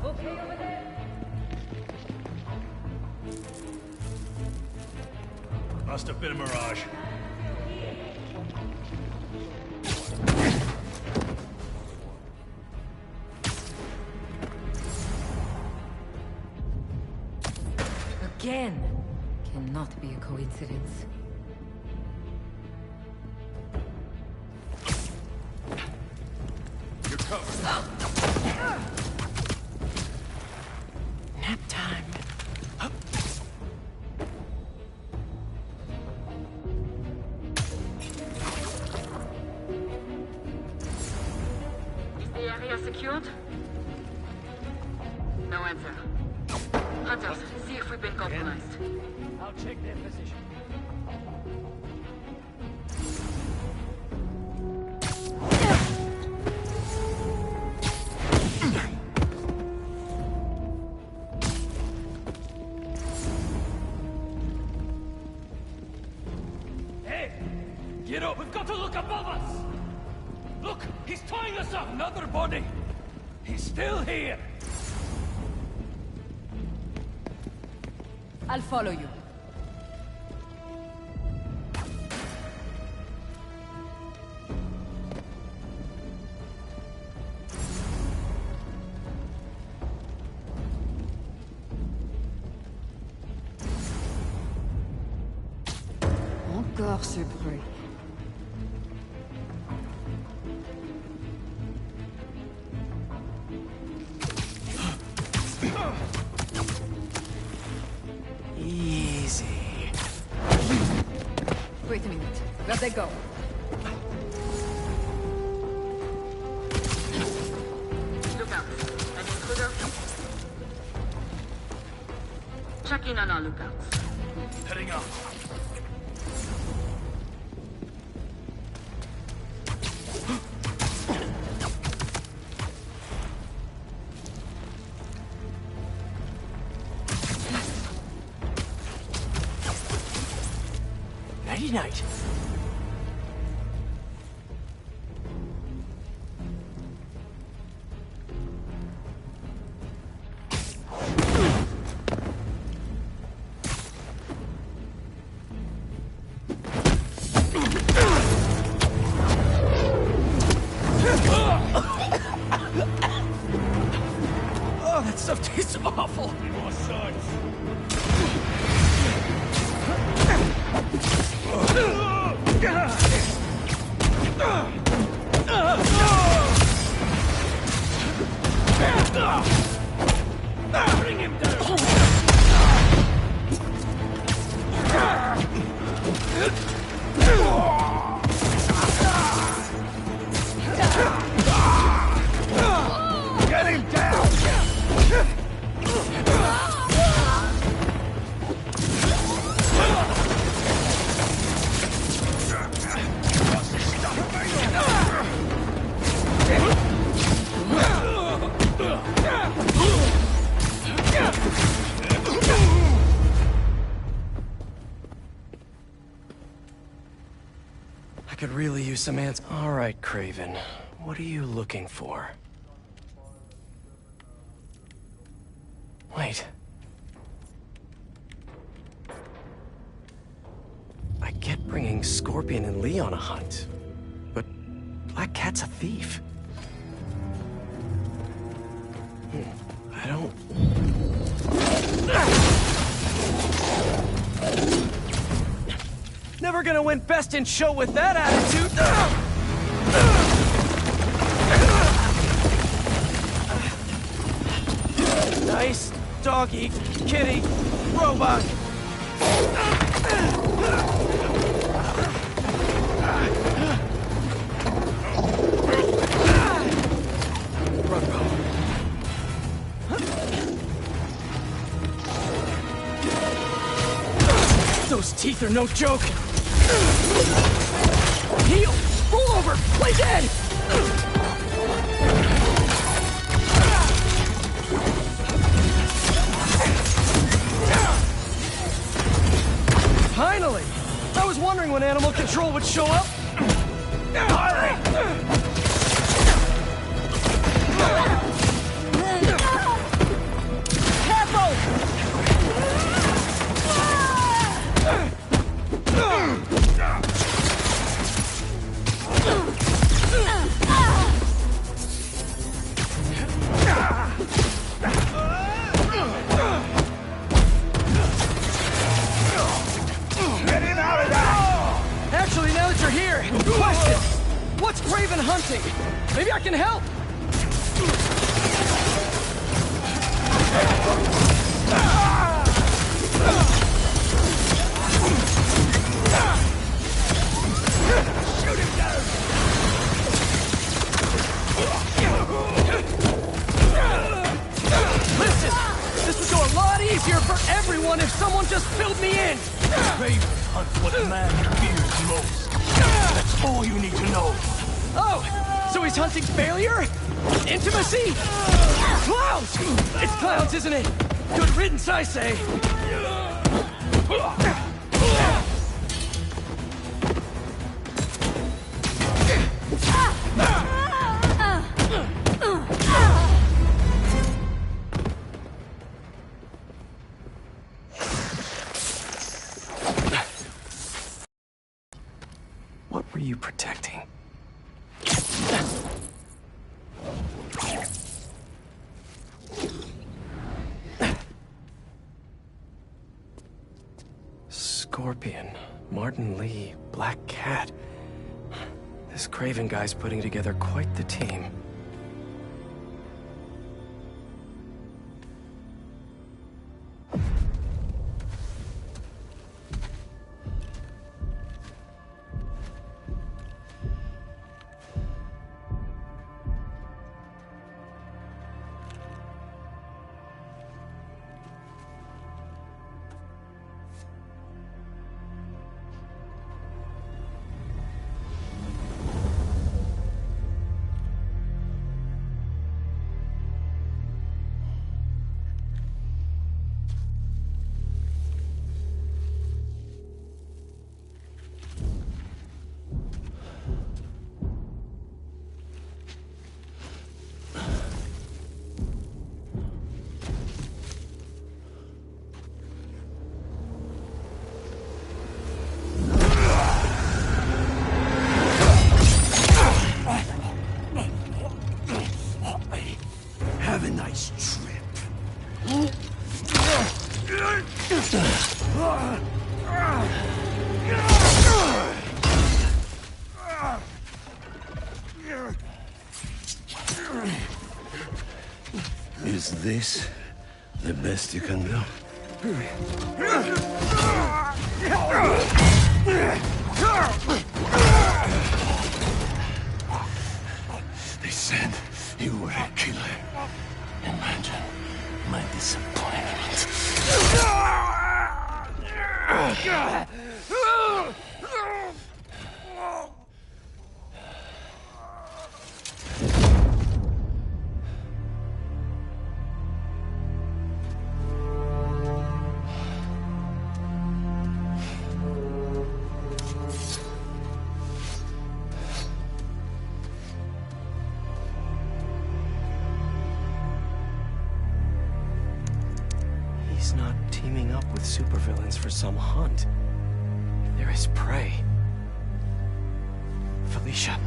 Okay, over there. Must have been a mirage. Again. Cannot be a coincidence. You're covered. Nap time. Is the area secured? No answer. Hunters, see if we've been compromised. I'll check their position. Hey! Get up! We've got to look above us! Look! He's tying us up! Another body! He's still here! I'll follow you. Encore ce bruit. they go. Look out. An intruder. Check in on our lookouts. Heading up. Night. Oh, that stuff tastes awful. More suds. Bring him down. Get him down! I could really use some answers. All right, Craven. What are you looking for? Wait. I get bringing Scorpion and Lee on a hunt, but Black Cat's a thief. I don't... Never gonna win best in show with that attitude. Nice doggy, kitty, robot. Those teeth are no joke. Heal! Roll over! Play dead! Finally! I was wondering when Animal Control would show up. Actually, now that you're here, question! What's Craven hunting? Maybe I can help! Shoot him down! Listen! This would go a lot easier for everyone if someone just filled me in! Craven hunts what a man fears most. That's all you need to know. Oh! So he's hunting failure? Intimacy? Clowns! It's clowns, isn't it? Good riddance, I say. What were you protecting? Scorpion, Martin Lee, Black Cat. This Craven guy's putting together quite the team. a nice trip. Is this the best you can do? They said you were a killer. Imagine my disappointment. He's not teaming up with supervillains for some hunt. There is prey. Felicia.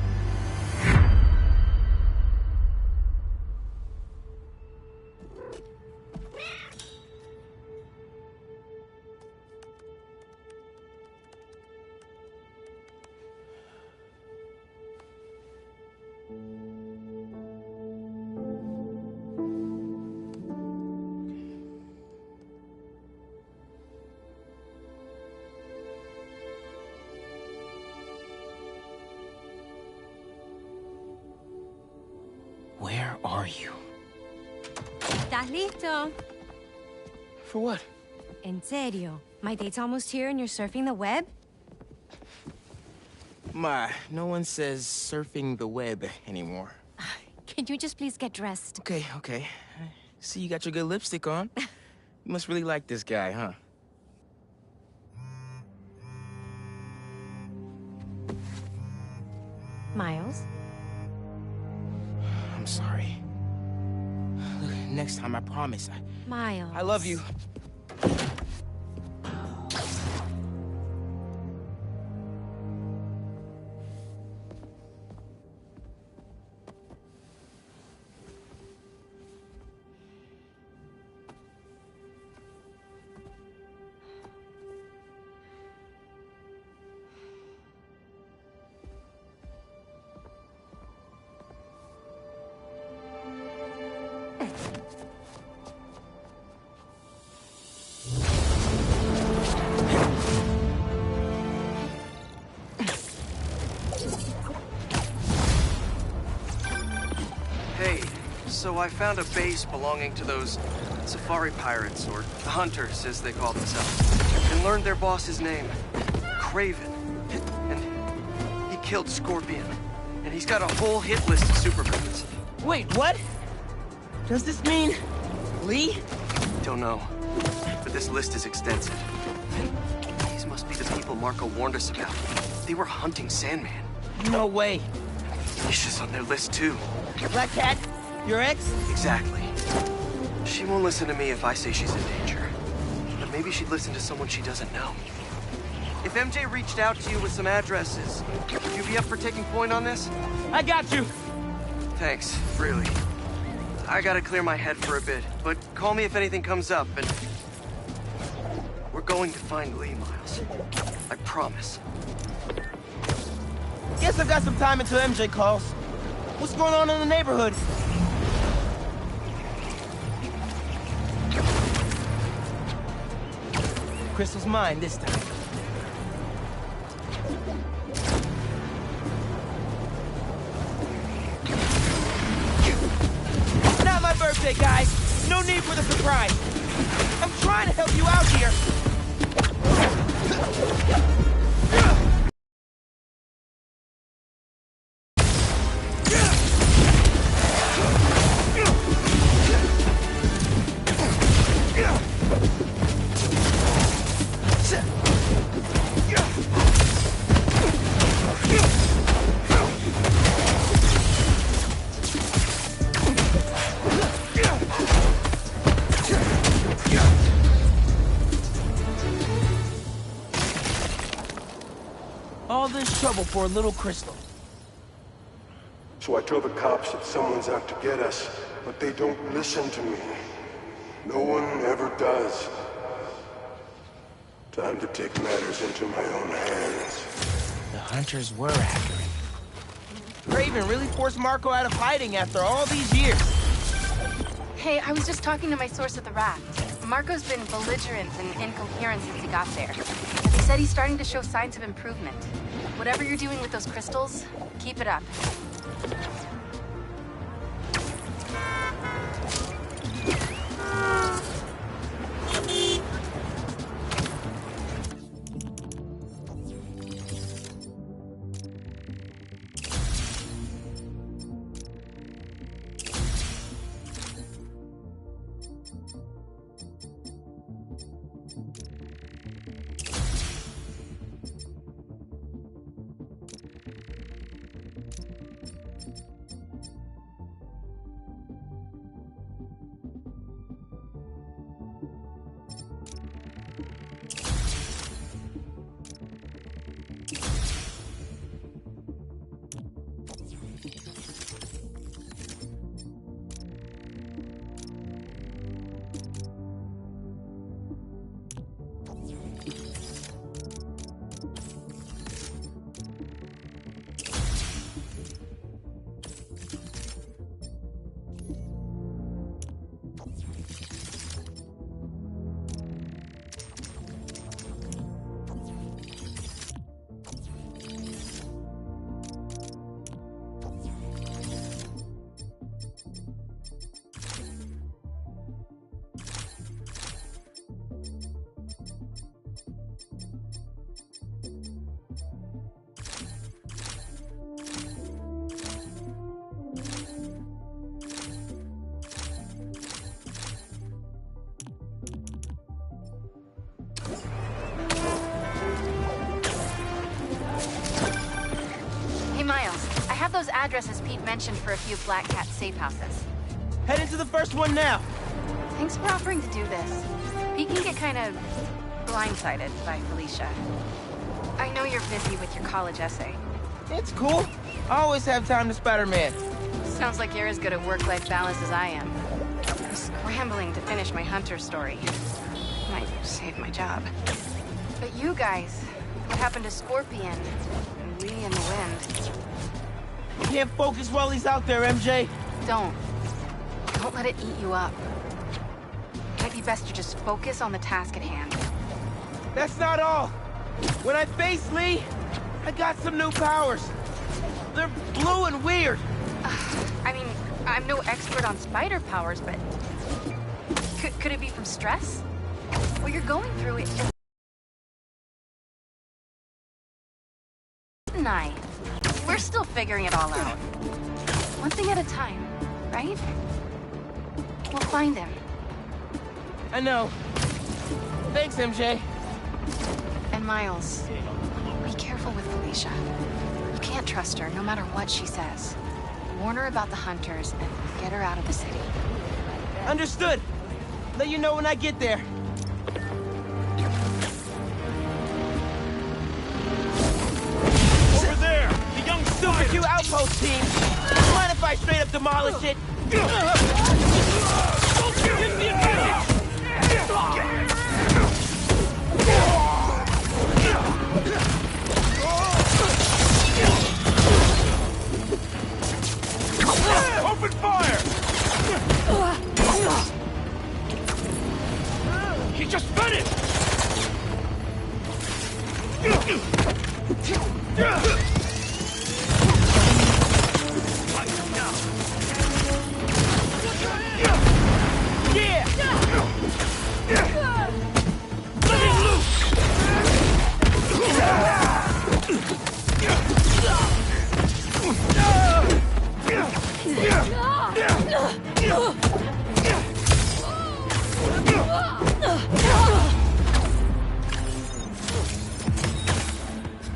Where are you? ¿Estás listo? For what? En serio. My date's almost here and you're surfing the web? Ma, no one says surfing the web anymore. Can you just please get dressed? Okay, okay. See, you got your good lipstick on. You must really like this guy, huh? Miles? I'm sorry. Look, next time, I promise. Miles. I love you. So I found a base belonging to those safari pirates, or hunters, as they call themselves, and learned their boss's name, Kraven. And he killed Scorpion. And he's got a whole hit list of supervillains. Wait, what? Does this mean Lee? Don't know, but this list is extensive. These must be the people Marco warned us about. They were hunting Sandman. No way. Felicia's on their list too. Black Cat? Your ex? Exactly. She won't listen to me if I say she's in danger. But maybe she'd listen to someone she doesn't know. If MJ reached out to you with some addresses, would you be up for taking point on this? I got you! Thanks, really. I gotta clear my head for a bit, but call me if anything comes up, and... we're going to find Lee, Miles. I promise. Guess I've got some time until MJ calls. What's going on in the neighborhood? Crystal's mine this time. Not my birthday, guys. No need for the surprise. I'm trying to help you out here. All this trouble for a little crystal. So I tell the cops that someone's out to get us, but they don't listen to me. No one ever does. Time to take matters into my own hands. The hunters were after him. Kraven really forced Marco out of hiding after all these years. Hey, I was just talking to my source at the raft. Marco's been belligerent and incoherent since he got there. He said he's starting to show signs of improvement. Whatever you're doing with those crystals, keep it up. Those addresses Pete mentioned for a few Black Cat safe houses. Head into the first one now. Thanks for offering to do this. Pete can get kind of blindsided by Felicia. I know you're busy with your college essay. It's cool. I always have time to Spider-Man. Sounds like you're as good at work-life balance as I am. I'm scrambling to finish my Hunter story. Might save my job. But you guys, what happened to Scorpion and Lee in the Wind? Can't focus while he's out there, MJ. Don't let it eat you up. Might be best to just focus on the task at hand. That's not all. When I face Lee, I got some new powers. They're blue and weird. I mean, I'm no expert on spider powers, but could it be from stress? What you're going through is just... We're still figuring it all out. One thing at a time, right? We'll find him. I know. Thanks, MJ. And Miles, be careful with Felicia. You can't trust her, no matter what she says. Warn her about the hunters and get her out of the city. Understood. Let you know when I get there. Over there! The young Super Q outpost team! Mind if I straight up demolish it? Open fire! He just finished!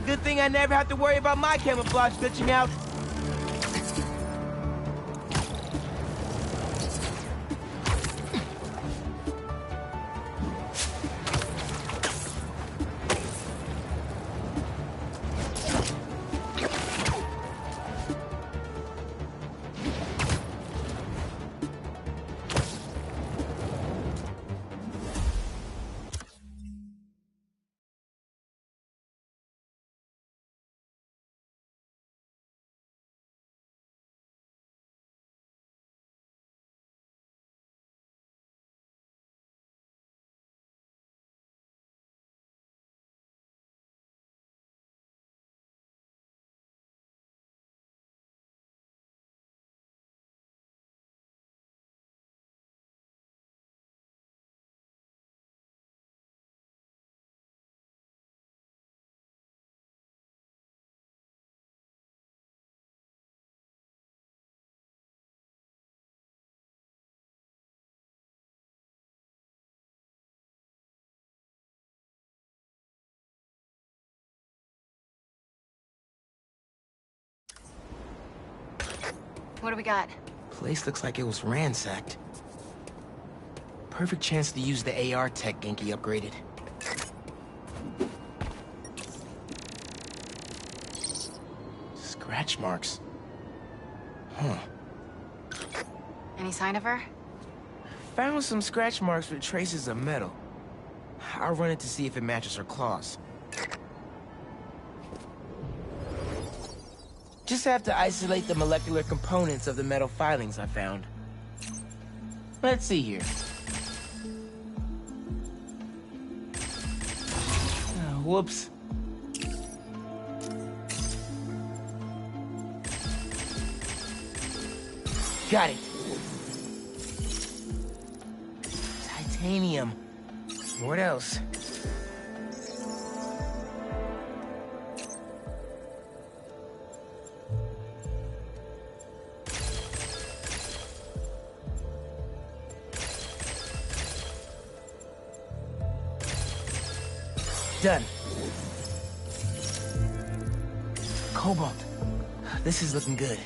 Good thing I never have to worry about my camouflage glitching out. What do we got? Place looks like it was ransacked. Perfect chance to use the AR tech Genki upgraded. Scratch marks. Huh. Any sign of her? Found some scratch marks with traces of metal. I'll run it to see if it matches her claws. Just have to isolate the molecular components of the metal filings I found. Let's see here. Whoops. Got it. Titanium. What else? Done. Cobalt. This is looking good.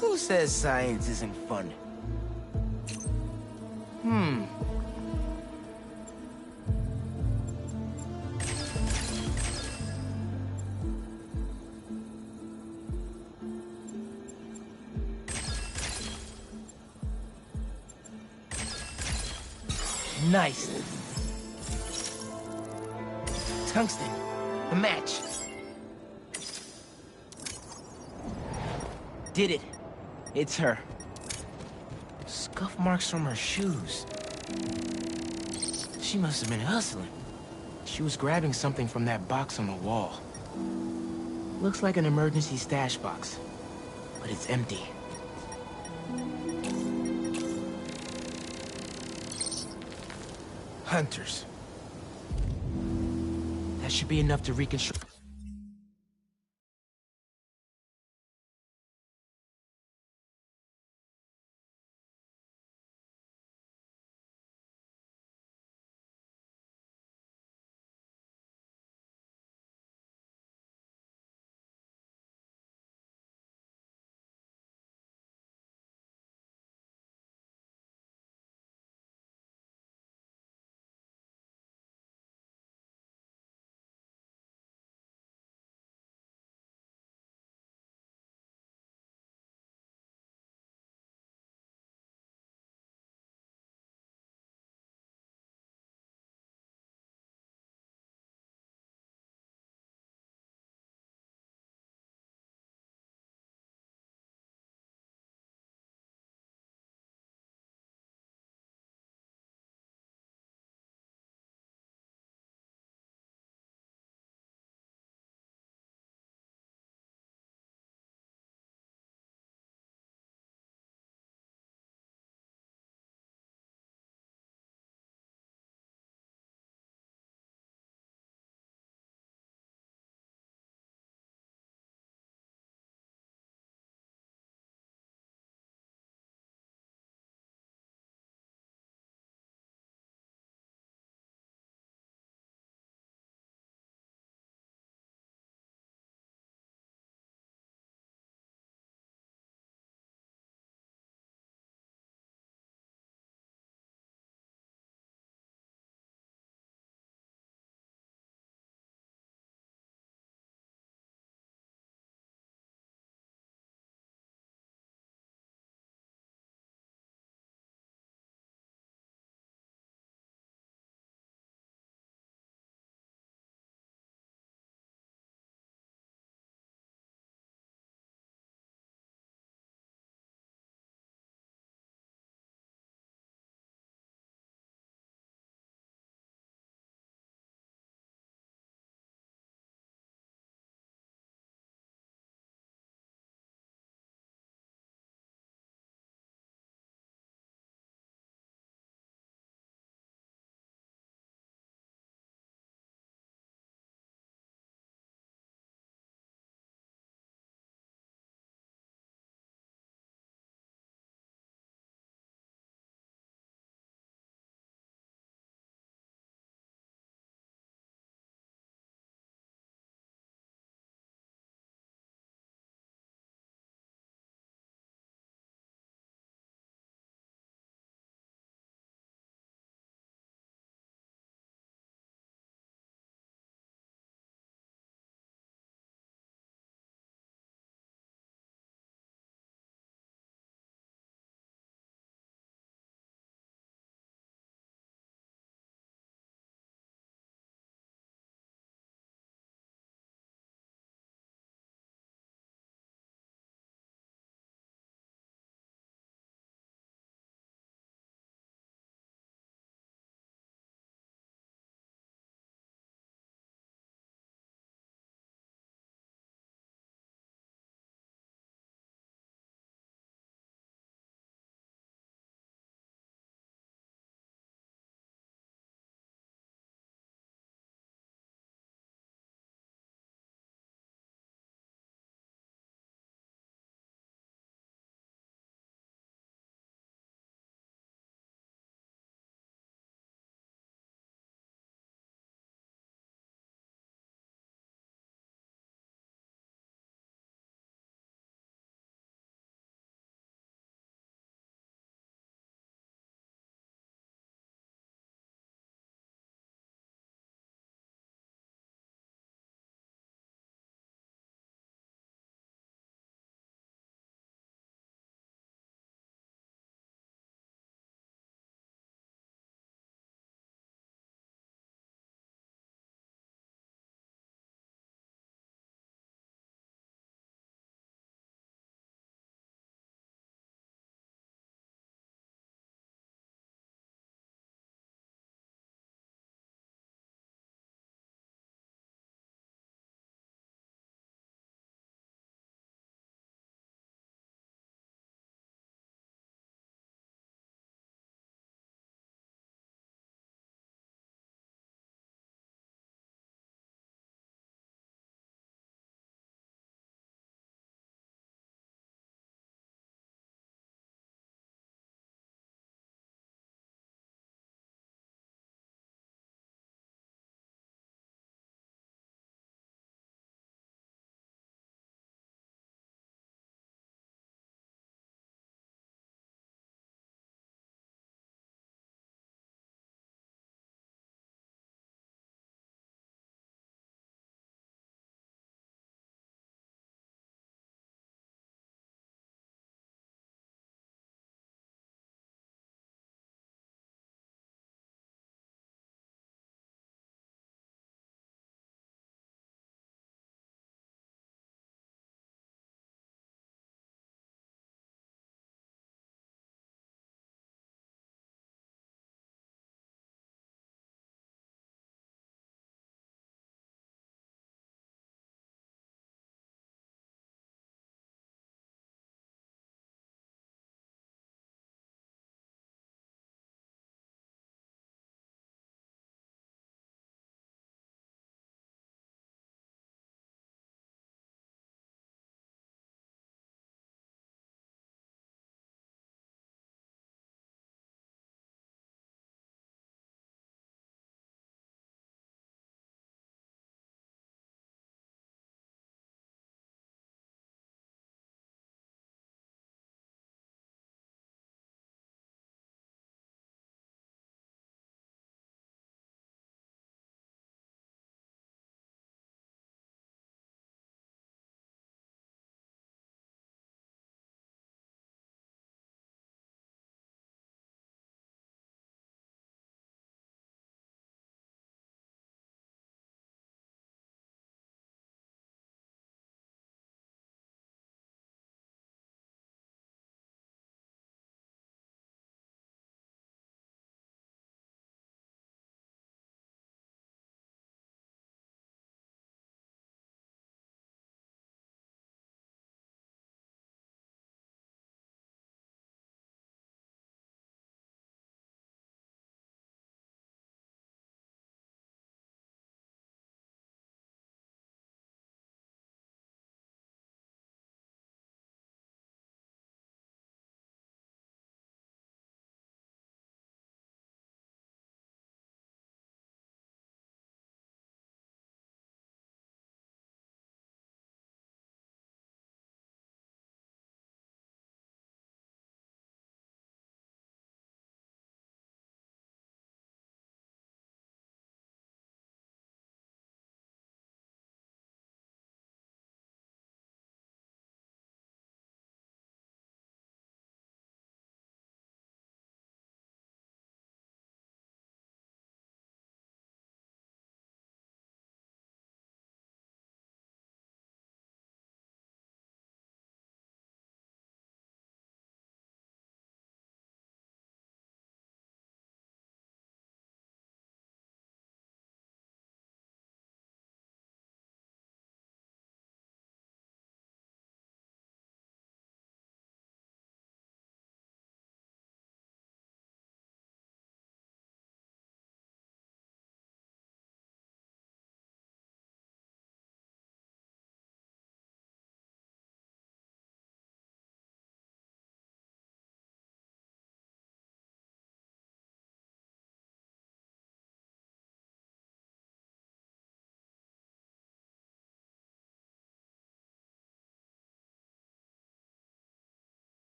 Who says science isn't fun? Nice. Tungsten. A match. Did it. It's her. Scuff marks from her shoes. She must have been hustling. She was grabbing something from that box on the wall. Looks like an emergency stash box, but it's empty. Hunters. That should be enough to reconstruct.